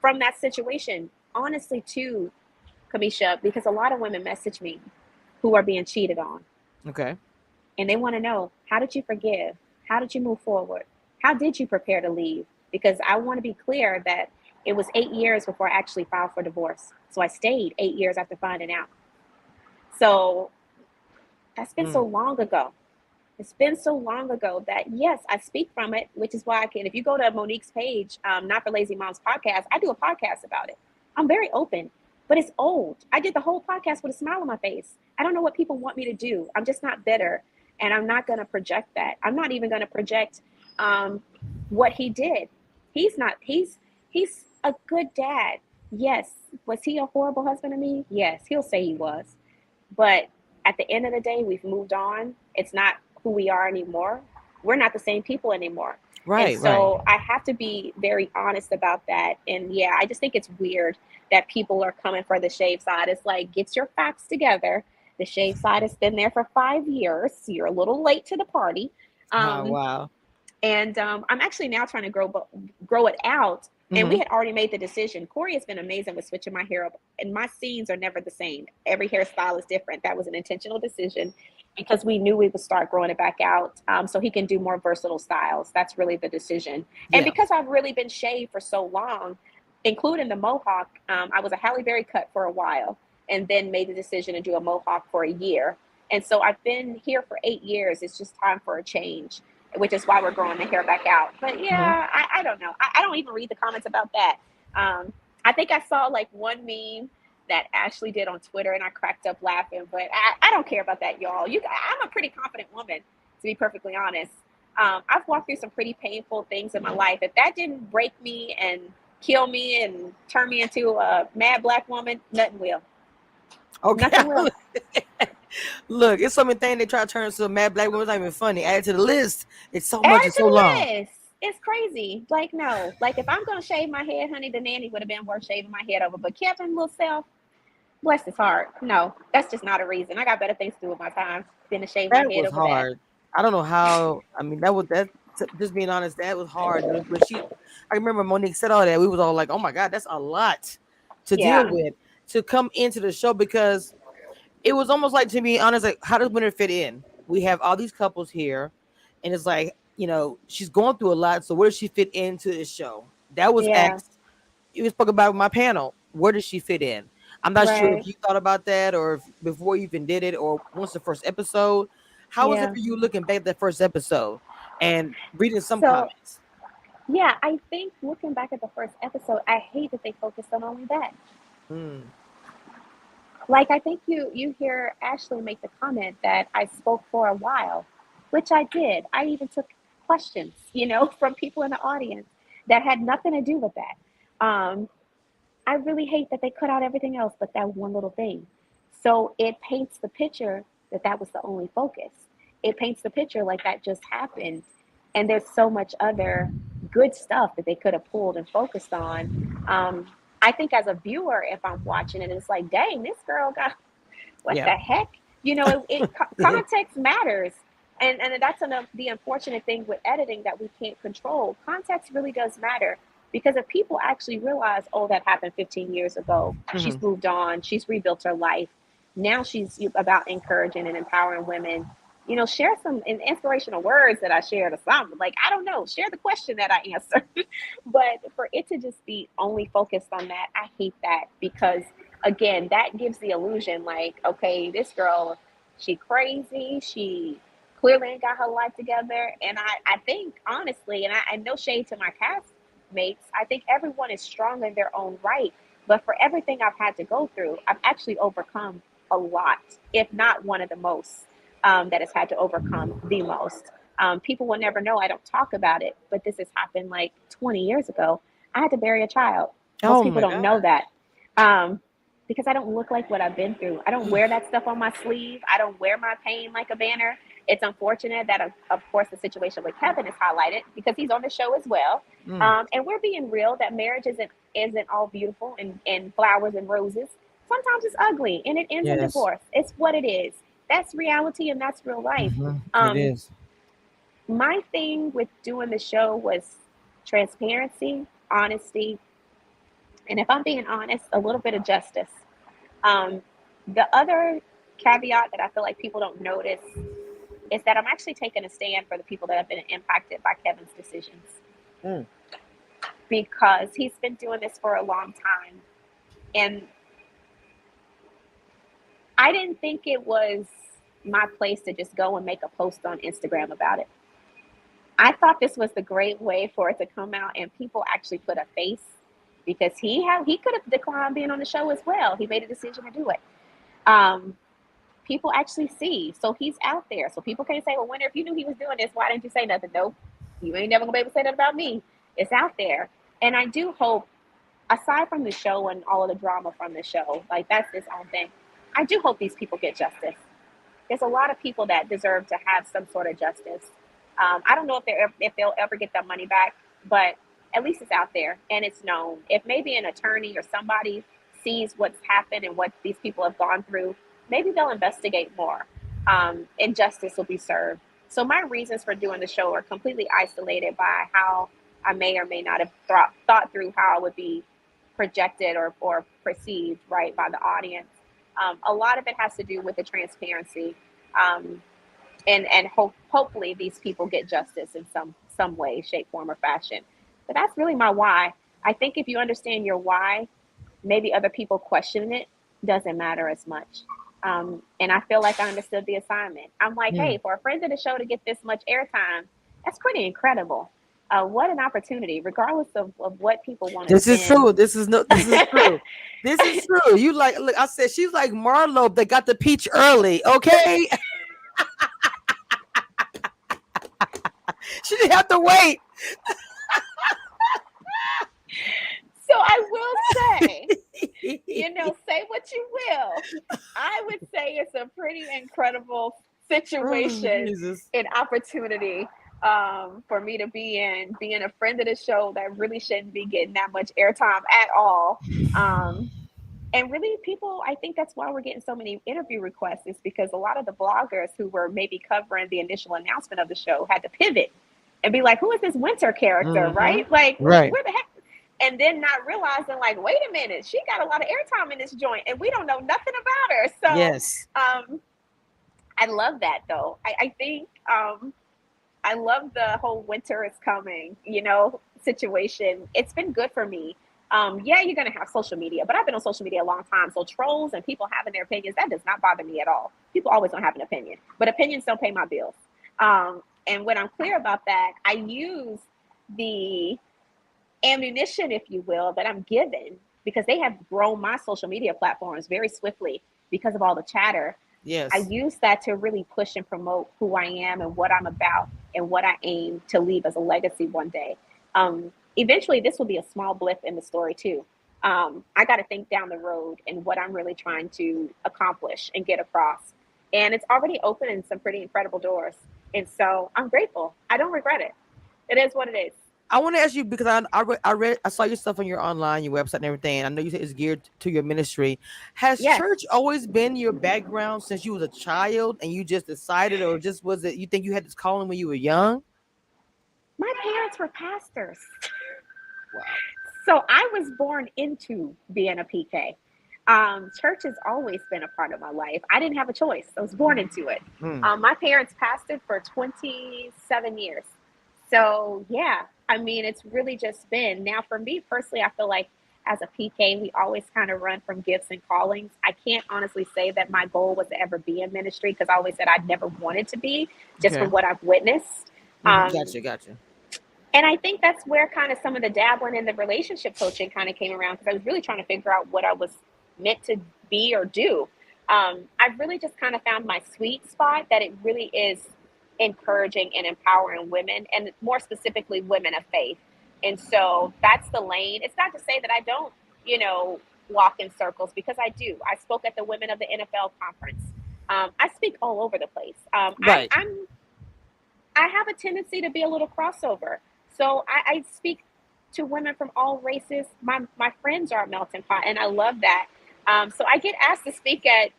from that situation. Honestly, too, Kamisha, because a lot of women message me who are being cheated on, okay. and they want to know, how did you forgive? How did you move forward? How did you prepare to leave? Because I want to be clear that it was 8 years before I actually filed for divorce. So I stayed 8 years after finding out. So that's been so Mm, long ago. It's been so long ago that yes, I speak from it, which is why I can. If you go to Monique's page, Not for Lazy Moms podcast, I do a podcast about it. I'm very open, but it's old. I did the whole podcast with a smile on my face. I don't know what people want me to do. I'm just not bitter, and I'm not going to project that. I'm not even going to project um, what he did. He's not. He's a good dad. Yes. Was he a horrible husband to me? Yes. He'll say he was, but at the end of the day, we've moved on. It's not who we are anymore. We're not the same people anymore. And Right, right. so I have to be very honest about that. And yeah, I just think it's weird that people are coming for the shave side. It's like, get your facts together. The shave side has been there for 5 years. You're a little late to the party. Oh, Um, wow. and I'm actually now trying to grow it out. And we Hmm. had already made the decision. Corey has been amazing with switching my hair up, and my scenes are never the same. Every hairstyle is different. That was an intentional decision because we knew we would start growing it back out, so he can do more versatile styles. That's really the decision. And Yeah. because I've really been shaved for so long, including the mohawk, I was a Halle Berry cut for a while, and then made the decision to do a mohawk for a year. And so I've been here for 8 years. It's just time for a change, which is why we're growing the hair back out. But Hmm. yeah, I don't know. I don't even read the comments about that. I think I saw like one meme that Ashley did on Twitter, and I cracked up laughing. But I don't care about that, y'all. I'm a pretty confident woman, to be perfectly honest. I've walked through some pretty painful things in my life. If that didn't break me and kill me and turn me into a mad black woman, nothing will. Okay. Nothing will. Look, it's so many things they try to turn into a mad black woman. It's not even funny. Add it to the list. It's so Add much it and so to long. the list. It's crazy. Like, no. Like, if I'm going to shave my head, honey, the nanny would have been worth shaving my head over. But Kevin little self, bless his heart. No, that's just not a reason. I got better things to do with my time than to shave my That head was over that. hard. I don't know how. I mean, just being honest, that was hard. When I remember Monique said all that. We was all like, "Oh my god, that's a lot to deal Yeah. with to come into the show," because it was almost like, to be honest, like, how does winter fit in? We have all these couples here, and it's like, she's going through a lot. So where does she fit into this show? That was Yeah. asked. You spoke about my panel. Where does she fit in? I'm not sure if Right. you thought about that, or if before you even did it, or once the first episode. How was it Yeah. for you looking back at that first episode and reading some So, comments? yeah, I think looking back at the first episode, I hate that they focused on only that. Mm, Like, I think you hear Ashley make the comment that I spoke for a while, which I did. I even took questions, from people in the audience that had nothing to do with that. I really hate that they cut out everything else but that one little thing. So it paints the picture that that was the only focus. It paints the picture like that just happened, and there's so much other good stuff that they could have pulled and focused on. I think as a viewer, if I'm watching it, it's like, dang, this girl got what yeah. the heck? Context matters. And that's the unfortunate thing with editing that we can't control. Context really does matter because if people actually realize, oh, that happened 15 years ago, she's Hmm. moved on, she's rebuilt her life. Now she's about encouraging and empowering women. Share some inspirational words that I shared or something. Like, I don't know, share the question that I answered. But for it to just be only focused on that, I hate that because again, that gives the illusion like, okay, this girl, she crazy, she clearly ain't got her life together. And I think honestly, and no shade to my castmates, I think everyone is strong in their own right. But for everything I've had to go through, I've actually overcome a lot, if not one of the most that has had to overcome the most. People will never know. I don't talk about it, but this has happened like 20 years ago. I had to bury a child. Most Oh people my don't god. know that. Um, because I don't look like what I've been through. I don't wear that stuff on my sleeve. I don't wear my pain like a banner. It's unfortunate that, of course, the situation with Kevin is highlighted because he's on the show as well. Mm, And we're being real that marriage isn't all beautiful and flowers and roses. Sometimes it's ugly and it ends in yes. divorce. It's what it is. That's reality and that's real life. It Um, is. my thing with doing the show was transparency, honesty, and if I'm being honest, a little bit of justice. Um, the other caveat that I feel like people don't notice is that I'm actually taking a stand for the people that have been impacted by Kevin's decisions Mm, because he's been doing this for a long time. And I didn't think it was my place to just go and make a post on Instagram about it. I thought this was the great way for it to come out and people actually put a face because he could have declined being on the show as well. He made a decision to do it. Um, People actually see. So he's out there. So people can't say, well, Winter, if you knew he was doing this, why didn't you say nothing? Nope. You ain't never gonna be able to say that about me. It's out there. And I do hope, aside from the show and all of the drama from the show, like that's its own thing. I do hope these people get justice. there's a lot of people that deserve to have some sort of justice. I don't know if they'll ever get that money back, but at least it's out there and it's known. If maybe an attorney or somebody sees what's happened and what these people have gone through, maybe they'll investigate more, and justice will be served. So my reasons for doing the show are completely isolated by how I may or may not have thought through how I would be projected or perceived, right, by the audience. A lot of it has to do with the transparency, um, and hopefully these people get justice in some way, shape, form, or fashion. But that's really my why. I think if you understand your why, maybe other people questioning it doesn't matter as much. And I feel like I understood the assignment. I'm like, Hmm. hey, for a friend of the show to get this much airtime, that's pretty incredible. What an opportunity, regardless of what people want to This is spend. true. This is no. This is true. This is true. You like? Look, I said she's like Marlo that got the peach early. Okay, she didn't have to wait. So I will say, say what you will. I would say it's a pretty incredible Oh, situation Jesus. and opportunity, for me to be in, being a friend of the show that really shouldn't be getting that much airtime at all. Um, and really, people, I think that's why we're getting so many interview requests, is because a lot of the bloggers who were maybe covering the initial announcement of the show had to pivot and be like, who is this Winter character, Hmm. right? Like, Right. where the heck? And then not realizing, like, wait a minute, she got a lot of airtime in this joint, and we don't know nothing about her. So, Yes. I love that, though. I think, I love the whole winter is coming, situation. It's been good for me. Yeah, you're gonna have social media, but I've been on social media a long time. So trolls and people having their opinions, that does not bother me at all. People always gonna have an opinion, but opinions don't pay my bills. And when I'm clear about that, I use the ammunition, if you will, that I'm given, because they have grown my social media platforms very swiftly because of all the chatter. I Yes. use that to really push and promote who I am and what I'm about and what I aim to leave as a legacy one day. Eventually, this will be a small blip in the story, too. I got to think down the road and what I'm really trying to accomplish and get across. And it's already opening some pretty incredible doors. And so I'm grateful. I don't regret it. It is what it is. I want to ask you because I saw your stuff on your online, your website, and everything. I know you said it's geared to your ministry. Has Yes, church always been your background since you was a child, and you just decided, or just was it? You think you had this calling when you were young? my parents were pastors. Wow. So I was born into being a PK. Church has always been a part of my life. I didn't have a choice. I was born into it. Mm. My parents pastored for 27 years. So, yeah, I mean, it's really just been. Now, for me personally, I feel like as a PK, we always kind of run from gifts and callings. I can't honestly say that my goal was to ever be in ministry, because I always said I'd never wanted to be, just from Okay. what I've witnessed. Um, Gotcha. Gotcha. and I think that's where kind of some of the dabbling in the relationship coaching kind of came around, because I was really trying to figure out what I was meant to be or do. I've really just kind of found my sweet spot, that it really is encouraging and empowering women, and more specifically, women of faith. And so that's the lane. It's not to say that I don't, you know, walk in circles, because I do. I spoke at the Women of the NFL conference. I speak all over the place. Right. I have a tendency to be a little crossover. So I speak to women from all races. My friends are a melting pot, and I love that. So I get asked to speak at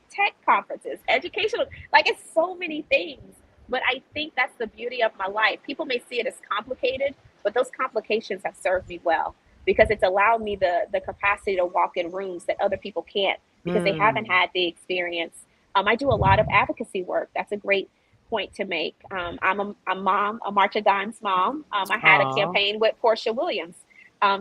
tech conferences, educational, like, it's so many things. But I think that's the beauty of my life. People may see it as complicated, but those complications have served me well, because it's allowed me the capacity to walk in rooms that other people can't, because they haven't Mm. had the experience. I do a lot of advocacy work. That's a great point to make. I'm a mom, a March of Dimes mom. I had a Aw. campaign with Portia Williams.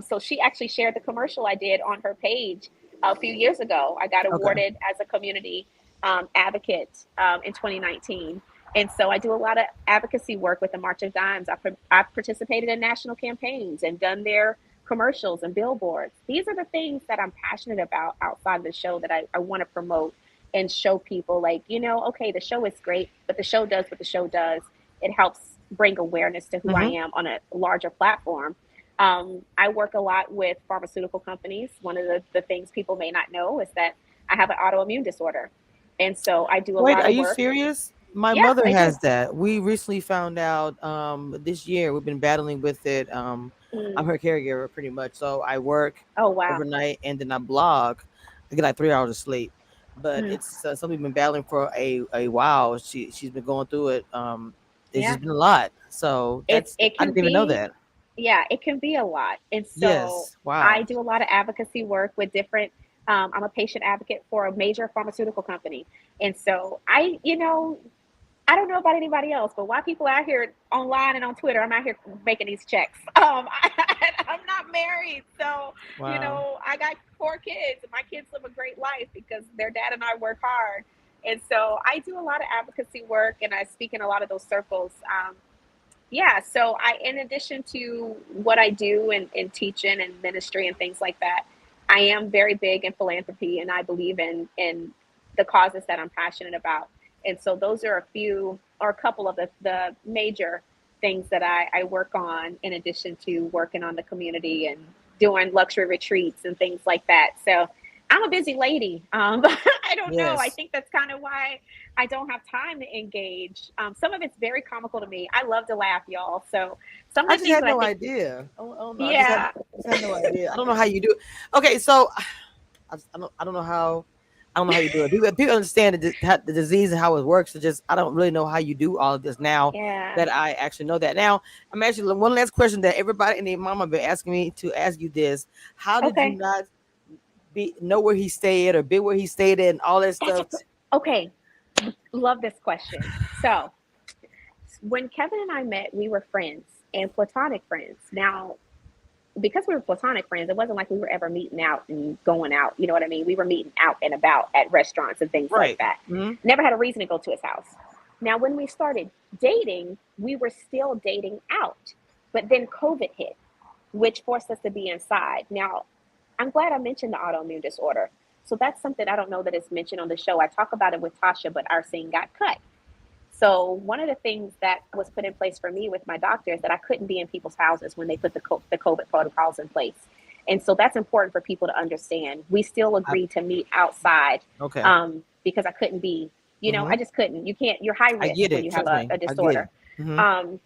So she actually shared the commercial I did on her page a few years ago. I got Okay. awarded as a community advocate in 2019. And so I do a lot of advocacy work with the March of Dimes. I've participated in national campaigns and done their commercials and billboards. These are the things that I'm passionate about outside of the show, that I want to promote and show people, like, okay, the show is great, but the show does what the show does. It helps bring awareness to who I Mm-hmm. am on a larger platform. I work a lot with pharmaceutical companies. One of the things people may not know is that I have an autoimmune disorder. And so I do a Wait, lot are of you work. serious? My Yeah, mother I do. has that. We recently found out this year. We've been battling with it. I'm Mm. her caregiver pretty much. So I work Oh, wow. overnight and then I blog. I get like 3 hours of sleep. But Mm. it's something we've been battling for a while. She's been going through it. It's Yeah. just been a lot. So that's It I can didn't even know be, that. yeah, it can be a lot. And so Yes. I Wow. do a lot of advocacy work with different, I'm a patient advocate for a major pharmaceutical company. And so I don't know about anybody else, but why people out here online and on Twitter, I'm out here making these checks. I'm not married, so Wow. I got 4 kids, and my kids live a great life because their dad and I work hard. And so I do a lot of advocacy work, and I speak in a lot of those circles. Yeah, so in addition to what I do in teaching and ministry and things like that, I am very big in philanthropy, and I believe in the causes that I'm passionate about. And so those are a few or a couple of the major things that I work on in addition to working on the community and doing luxury retreats and things like that. So I'm a busy lady. I don't know. I Yes. think that's kind of why I don't have time to engage. Some of it's very comical to me. I love to laugh, y'all. So some I of the just things had that I no think, idea. I don't know. yeah, Just had no idea. I don't know how you do it. Okay, so I don't know how. I don't know how you do it. People understand the disease and how it works. It's just I don't really know how you do all of this now yeah. that I actually know that. Now I'm actually one last question that everybody and their mama been asking me to ask you this: how did you Okay, not be know where he stayed or be where he stayed at and all that that's stuff? okay. Love this question. So when Kevin and I met, we were friends and platonic friends. Now, because we were platonic friends, it wasn't like we were ever meeting out and going out. You know what I mean? We were meeting out and about at restaurants and things like Right. that. Hmm. Never had a reason to go to his house. Now, when we started dating, we were still dating out. But then COVID hit, which forced us to be inside. Now, I'm glad I mentioned the autoimmune disorder. So that's something I don't know that is mentioned on the show. I talk about it with Tasha, but our scene got cut. So one of the things that was put in place for me with my doctor is that I couldn't be in people's houses when they put the COVID protocols in place. And so that's important for people to understand. We still I, agreed to meet outside okay. because I couldn't be, I Hmm. just couldn't. You can't. You're high I risk get when it. you have Trust me. a I get disorder. it. Hmm. Um,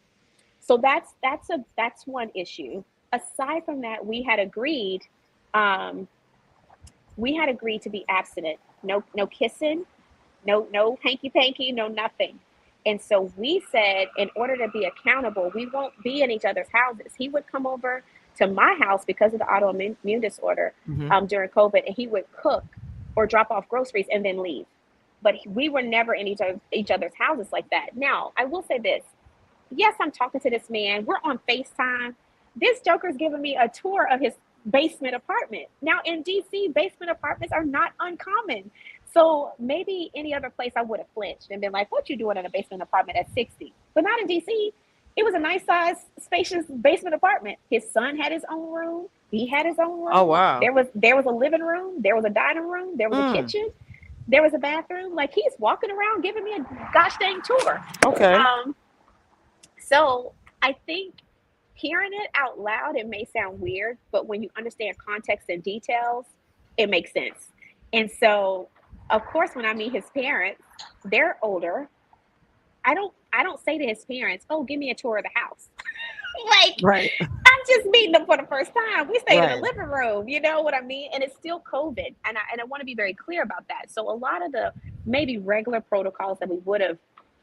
so that's one issue. Aside from that, um, we had agreed to be abstinent. No kissing, no hanky panky, no nothing. And so we said, in order to be accountable, we won't be in each other's houses. He would come over to my house because of the autoimmune disorder Hmm. during COVID, and he would cook or drop off groceries and then leave. But we were never in each other's houses like that. Now, I will say this: yes, I'm talking to this man. We're on FaceTime. This Joker's giving me a tour of his basement apartment. Now in DC, basement apartments are not uncommon. So maybe any other place I would have flinched and been like, what you doing in a basement apartment at 60? But not in DC. It was a nice size, spacious basement apartment. His son had his own room. He had his own Oh room. wow. There was a living room. There was a dining room. There was a Mm, kitchen. There was a bathroom. Like he's walking around giving me a gosh dang tour. okay. Um, so I think hearing it out loud, it may sound weird, but when you understand context and details, it makes sense. And so, of course, when I meet his parents, they're older. I don't say to his parents, "Oh, give me a tour of the house." Like Right. I'm just meeting them for the first time. We stayed in the Right. living room, you know what I mean? And it's still COVID, and I want to be very clear about that. So a lot of the maybe regular protocols that we would have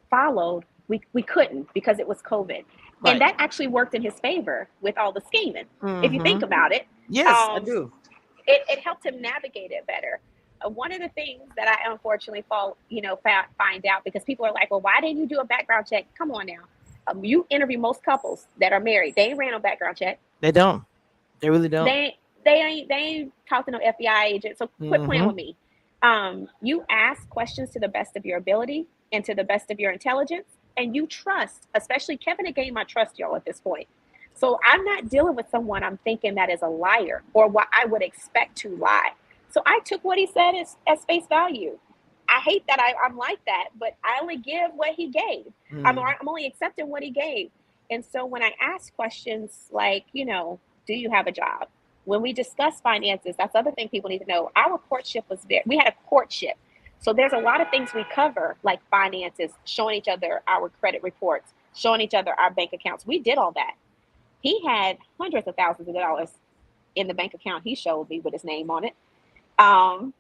followed, we couldn't because it was COVID, and Right. that actually worked in his favor with all the scheming. If you think Mm-hmm. about it, Yes, I um, do. it helped him navigate it better. One of the things that I unfortunately find out because people are like, well, why didn't you do a background check? Come on now. You interview most couples that are married. They ain't ran no background check. They don't. They really don't. They ain't talking to no FBI agent. So quit playing Mm-hmm. with me. You ask questions to the best of your ability and to the best of your intelligence, and you trust. Especially Kevin had gained my trust, y'all, at this point. So I'm not dealing with someone I'm thinking that is a liar or what I would expect to lie. So I took what he said as face value. I hate that I'm like that, but I only give what he gave. Mm. I'm only accepting what he gave. And so when I ask questions like, do you have a job? When we discuss finances, that's the other thing people need to know. Our courtship was we had a courtship. So there's a lot of things we cover, like finances, showing each other our credit reports, showing each other our bank accounts. We did all that. He had hundreds of thousands of dollars in the bank account he showed me with his name on it. Um,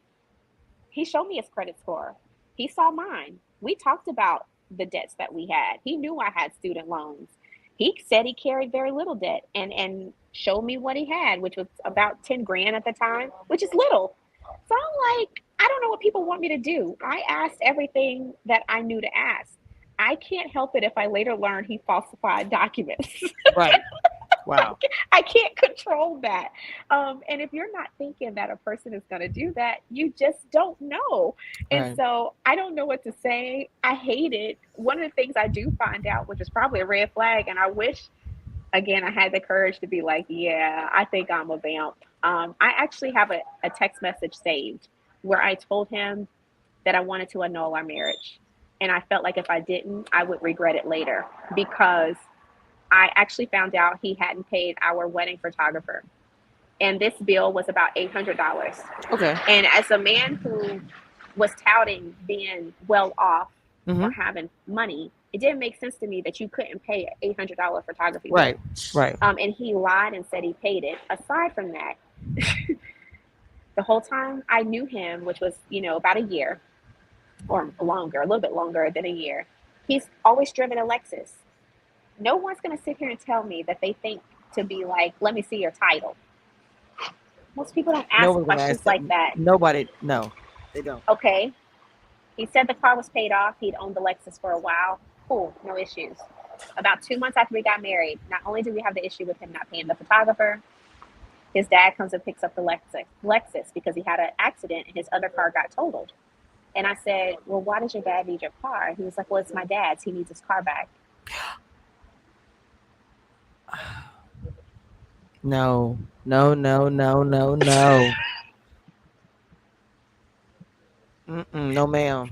he showed me his credit score. He saw mine. We talked about the debts that we had. He knew I had student loans. He said he carried very little debt and showed me what he had, which was about 10 grand at the time, which is little. So I'm like, I don't know what people want me to do. I asked everything that I knew to ask. I can't help it if I later learn he falsified documents. Right. Wow. I can't control that. And if you're not thinking that a person is going to do that, you just don't know. And Right. so I don't know what to say. I hate it. One of the things I do find out, which is probably a red flag, and I wish, again, I had the courage to be like, yeah, I think I'm a vamp. I actually have a text message saved where I told him that I wanted to annul our marriage. And I felt like if I didn't, I would regret it later because I actually found out he hadn't paid our wedding photographer. And this bill was about $800. Okay. And as a man who was touting being well off or Mm-hmm. having money, it didn't make sense to me that you couldn't pay an $800 photography bill. Right. Right. And he lied and said he paid it. Aside from that, the whole time I knew him, which was, about a year or longer, a little bit longer than a year, he's always driven a Lexus. No one's going to sit here and tell me that they think to be like, let me see your title. Most people don't No ask one's gonna questions ask that. like that. Nobody. No, they don't. Okay. He said the car was paid off. He'd owned the Lexus for a while. Cool. No issues. About 2 months after we got married, not only did we have the issue with him not paying the photographer, his dad comes and picks up the Lexus because he had an accident and his other car got totaled. And I said, well, why does your dad need your car? He was like, well, it's my dad's. He needs his car back. No. No. No. No. No. No. Mm-mm, no, ma'am.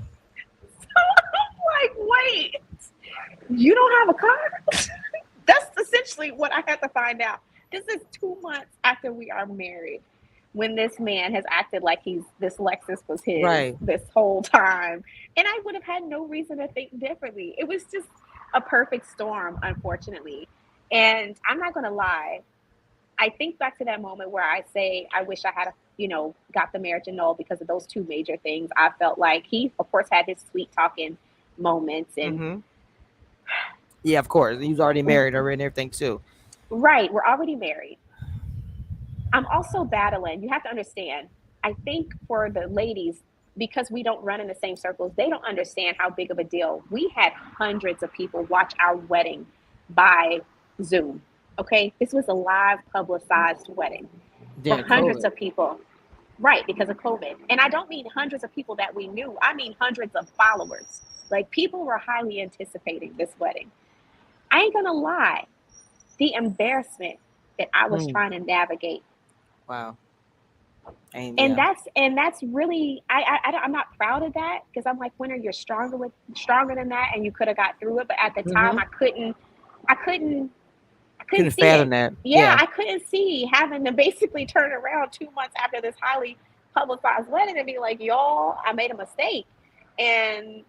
Like, wait, you don't have a car? That's essentially what I had to find out. This is 2 months after we are married when this man has acted like this Lexus was his Right. this whole time. And I would have had no reason to think differently. It was just a perfect storm, unfortunately. And I'm not going to lie. I think back to that moment where I say I wish I had, got the marriage annulled because of those two major things. I felt like he, of course, had his sweet talking moments and Mm-hmm. Yeah, of course. He was already married already and everything too. right, we're already married. I'm also battling. You have to understand. I think for the ladies, because we don't run in the same circles, they don't understand how big of a deal. We had hundreds of people watch our wedding by Zoom. Okay, this was a live publicized wedding for Yeah, hundreds COVID. of people. Right, because of COVID. And I don't mean hundreds of people that we knew. I mean hundreds of followers. Like people were highly anticipating this wedding. I ain't gonna lie, the embarrassment that I was Mm, trying to navigate, wow. And and yeah. that's really I'm not proud of that because I'm like, when are you stronger than that, and you could have got through it, but at the time Mm-hmm. I couldn't Couldn't see fathom it. that. Yeah, Yeah. I couldn't see having to basically turn around 2 months after this highly publicized wedding and be like, y'all, I made a mistake, and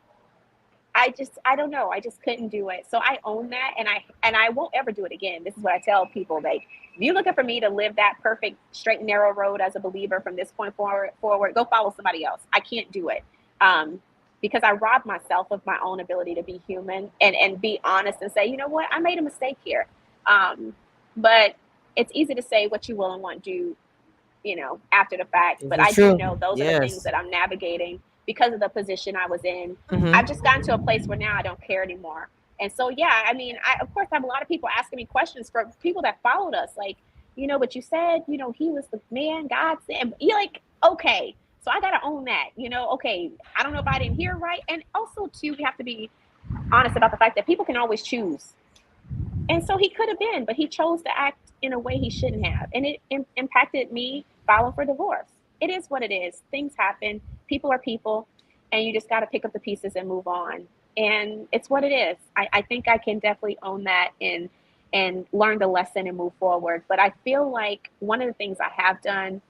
I don't know. I just couldn't do it. So I own that, and I won't ever do it again. This is what I tell people. Like, if you're looking for me to live that perfect straight and narrow road as a believer from this point forward, go follow somebody else. I can't do it. Because I robbed myself of my own ability to be human and be honest and say, you know what, I made a mistake here. But it's easy to say what you will and won't do, after the fact. This But is I do true. know those are the things Yes. that I'm navigating because of the position I was in. Mm-hmm. I've just gotten to a place where now I don't care anymore. And so, yeah, I mean, I of course have a lot of people asking me questions for people that followed us, like, but you said, he was the man God said. And you're like, okay, so I gotta own that, okay, I don't know if I didn't hear right. And also too, we have to be honest about the fact that people can always choose. And so he could have been, but he chose to act in a way he shouldn't have. And it impacted me filing for divorce. It is what it is. Things happen. People are people. And you just got to pick up the pieces and move on. And it's what it is. I think I can definitely own that and learn the lesson and move forward. But I feel like one of the things I have done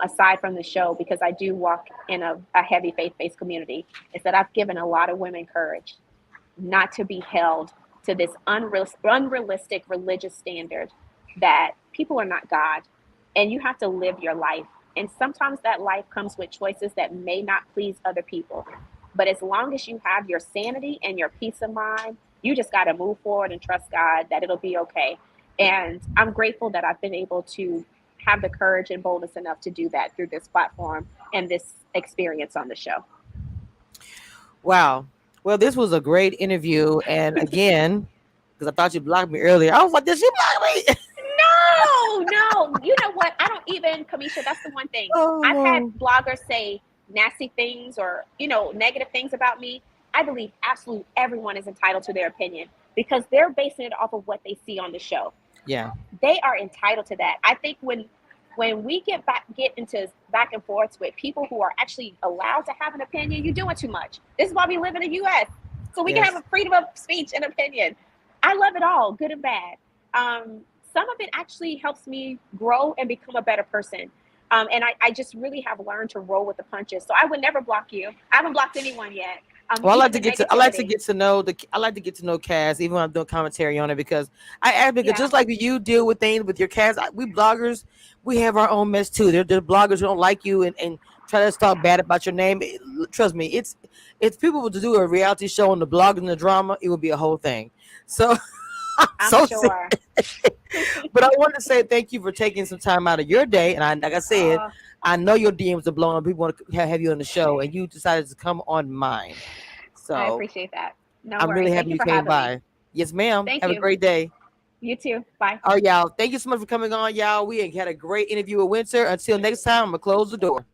aside from the show, because I do walk in a heavy faith-based community, is that I've given a lot of women courage not to be held to this unrealistic religious standard that people are not God and you have to live your life. And sometimes that life comes with choices that may not please other people. But as long as you have your sanity and your peace of mind, you just got to move forward and trust God that it'll be okay. And I'm grateful that I've been able to have the courage and boldness enough to do that through this platform and this experience on the show. Wow. Well, this was a great interview. And again, because I thought you blocked me earlier, I was like, did she block me? No, no. You know what? I don't even, Kamisha, that's the one thing. I've had Oh, bloggers say nasty things or, negative things about me. I believe absolutely everyone is entitled to their opinion because they're basing it off of what they see on the show. yeah. They are entitled to that. I think when we get into back and forths with people who are actually allowed to have an opinion, you're doing too much. This is why we live in the US. So we can have Yes. a freedom of speech and opinion. I love it all, good and bad. Some of it actually helps me grow and become a better person. And I just really have learned to roll with the punches. So I would never block you. I haven't blocked anyone yet. Well, Even the I like to negativity. get to know I like to get to know Cass, even when I'm doing commentary on it, because I advocate Yeah, just like you deal with things with your Cass. We bloggers, we have our own mess too. There are bloggers who don't like you and try to talk bad about your name. Trust me, it's if people were to do a reality show on the blog and the drama, it would be a whole thing. So I'm I'm so sick. sure. But I want to say thank you for taking some time out of your day. And like I said, uh, I know your DMs are blowing. People want to have you on the show, and you decided to come on mine. I So appreciate that. No I'm worries. really Thank happy you you for came having me. by. Yes, ma'am. Thank Have a you. great day. You too. Bye. All right, y'all. Thank you so much for coming on, y'all. We had a great interview with Winter. Until next time, I'm going to close the door.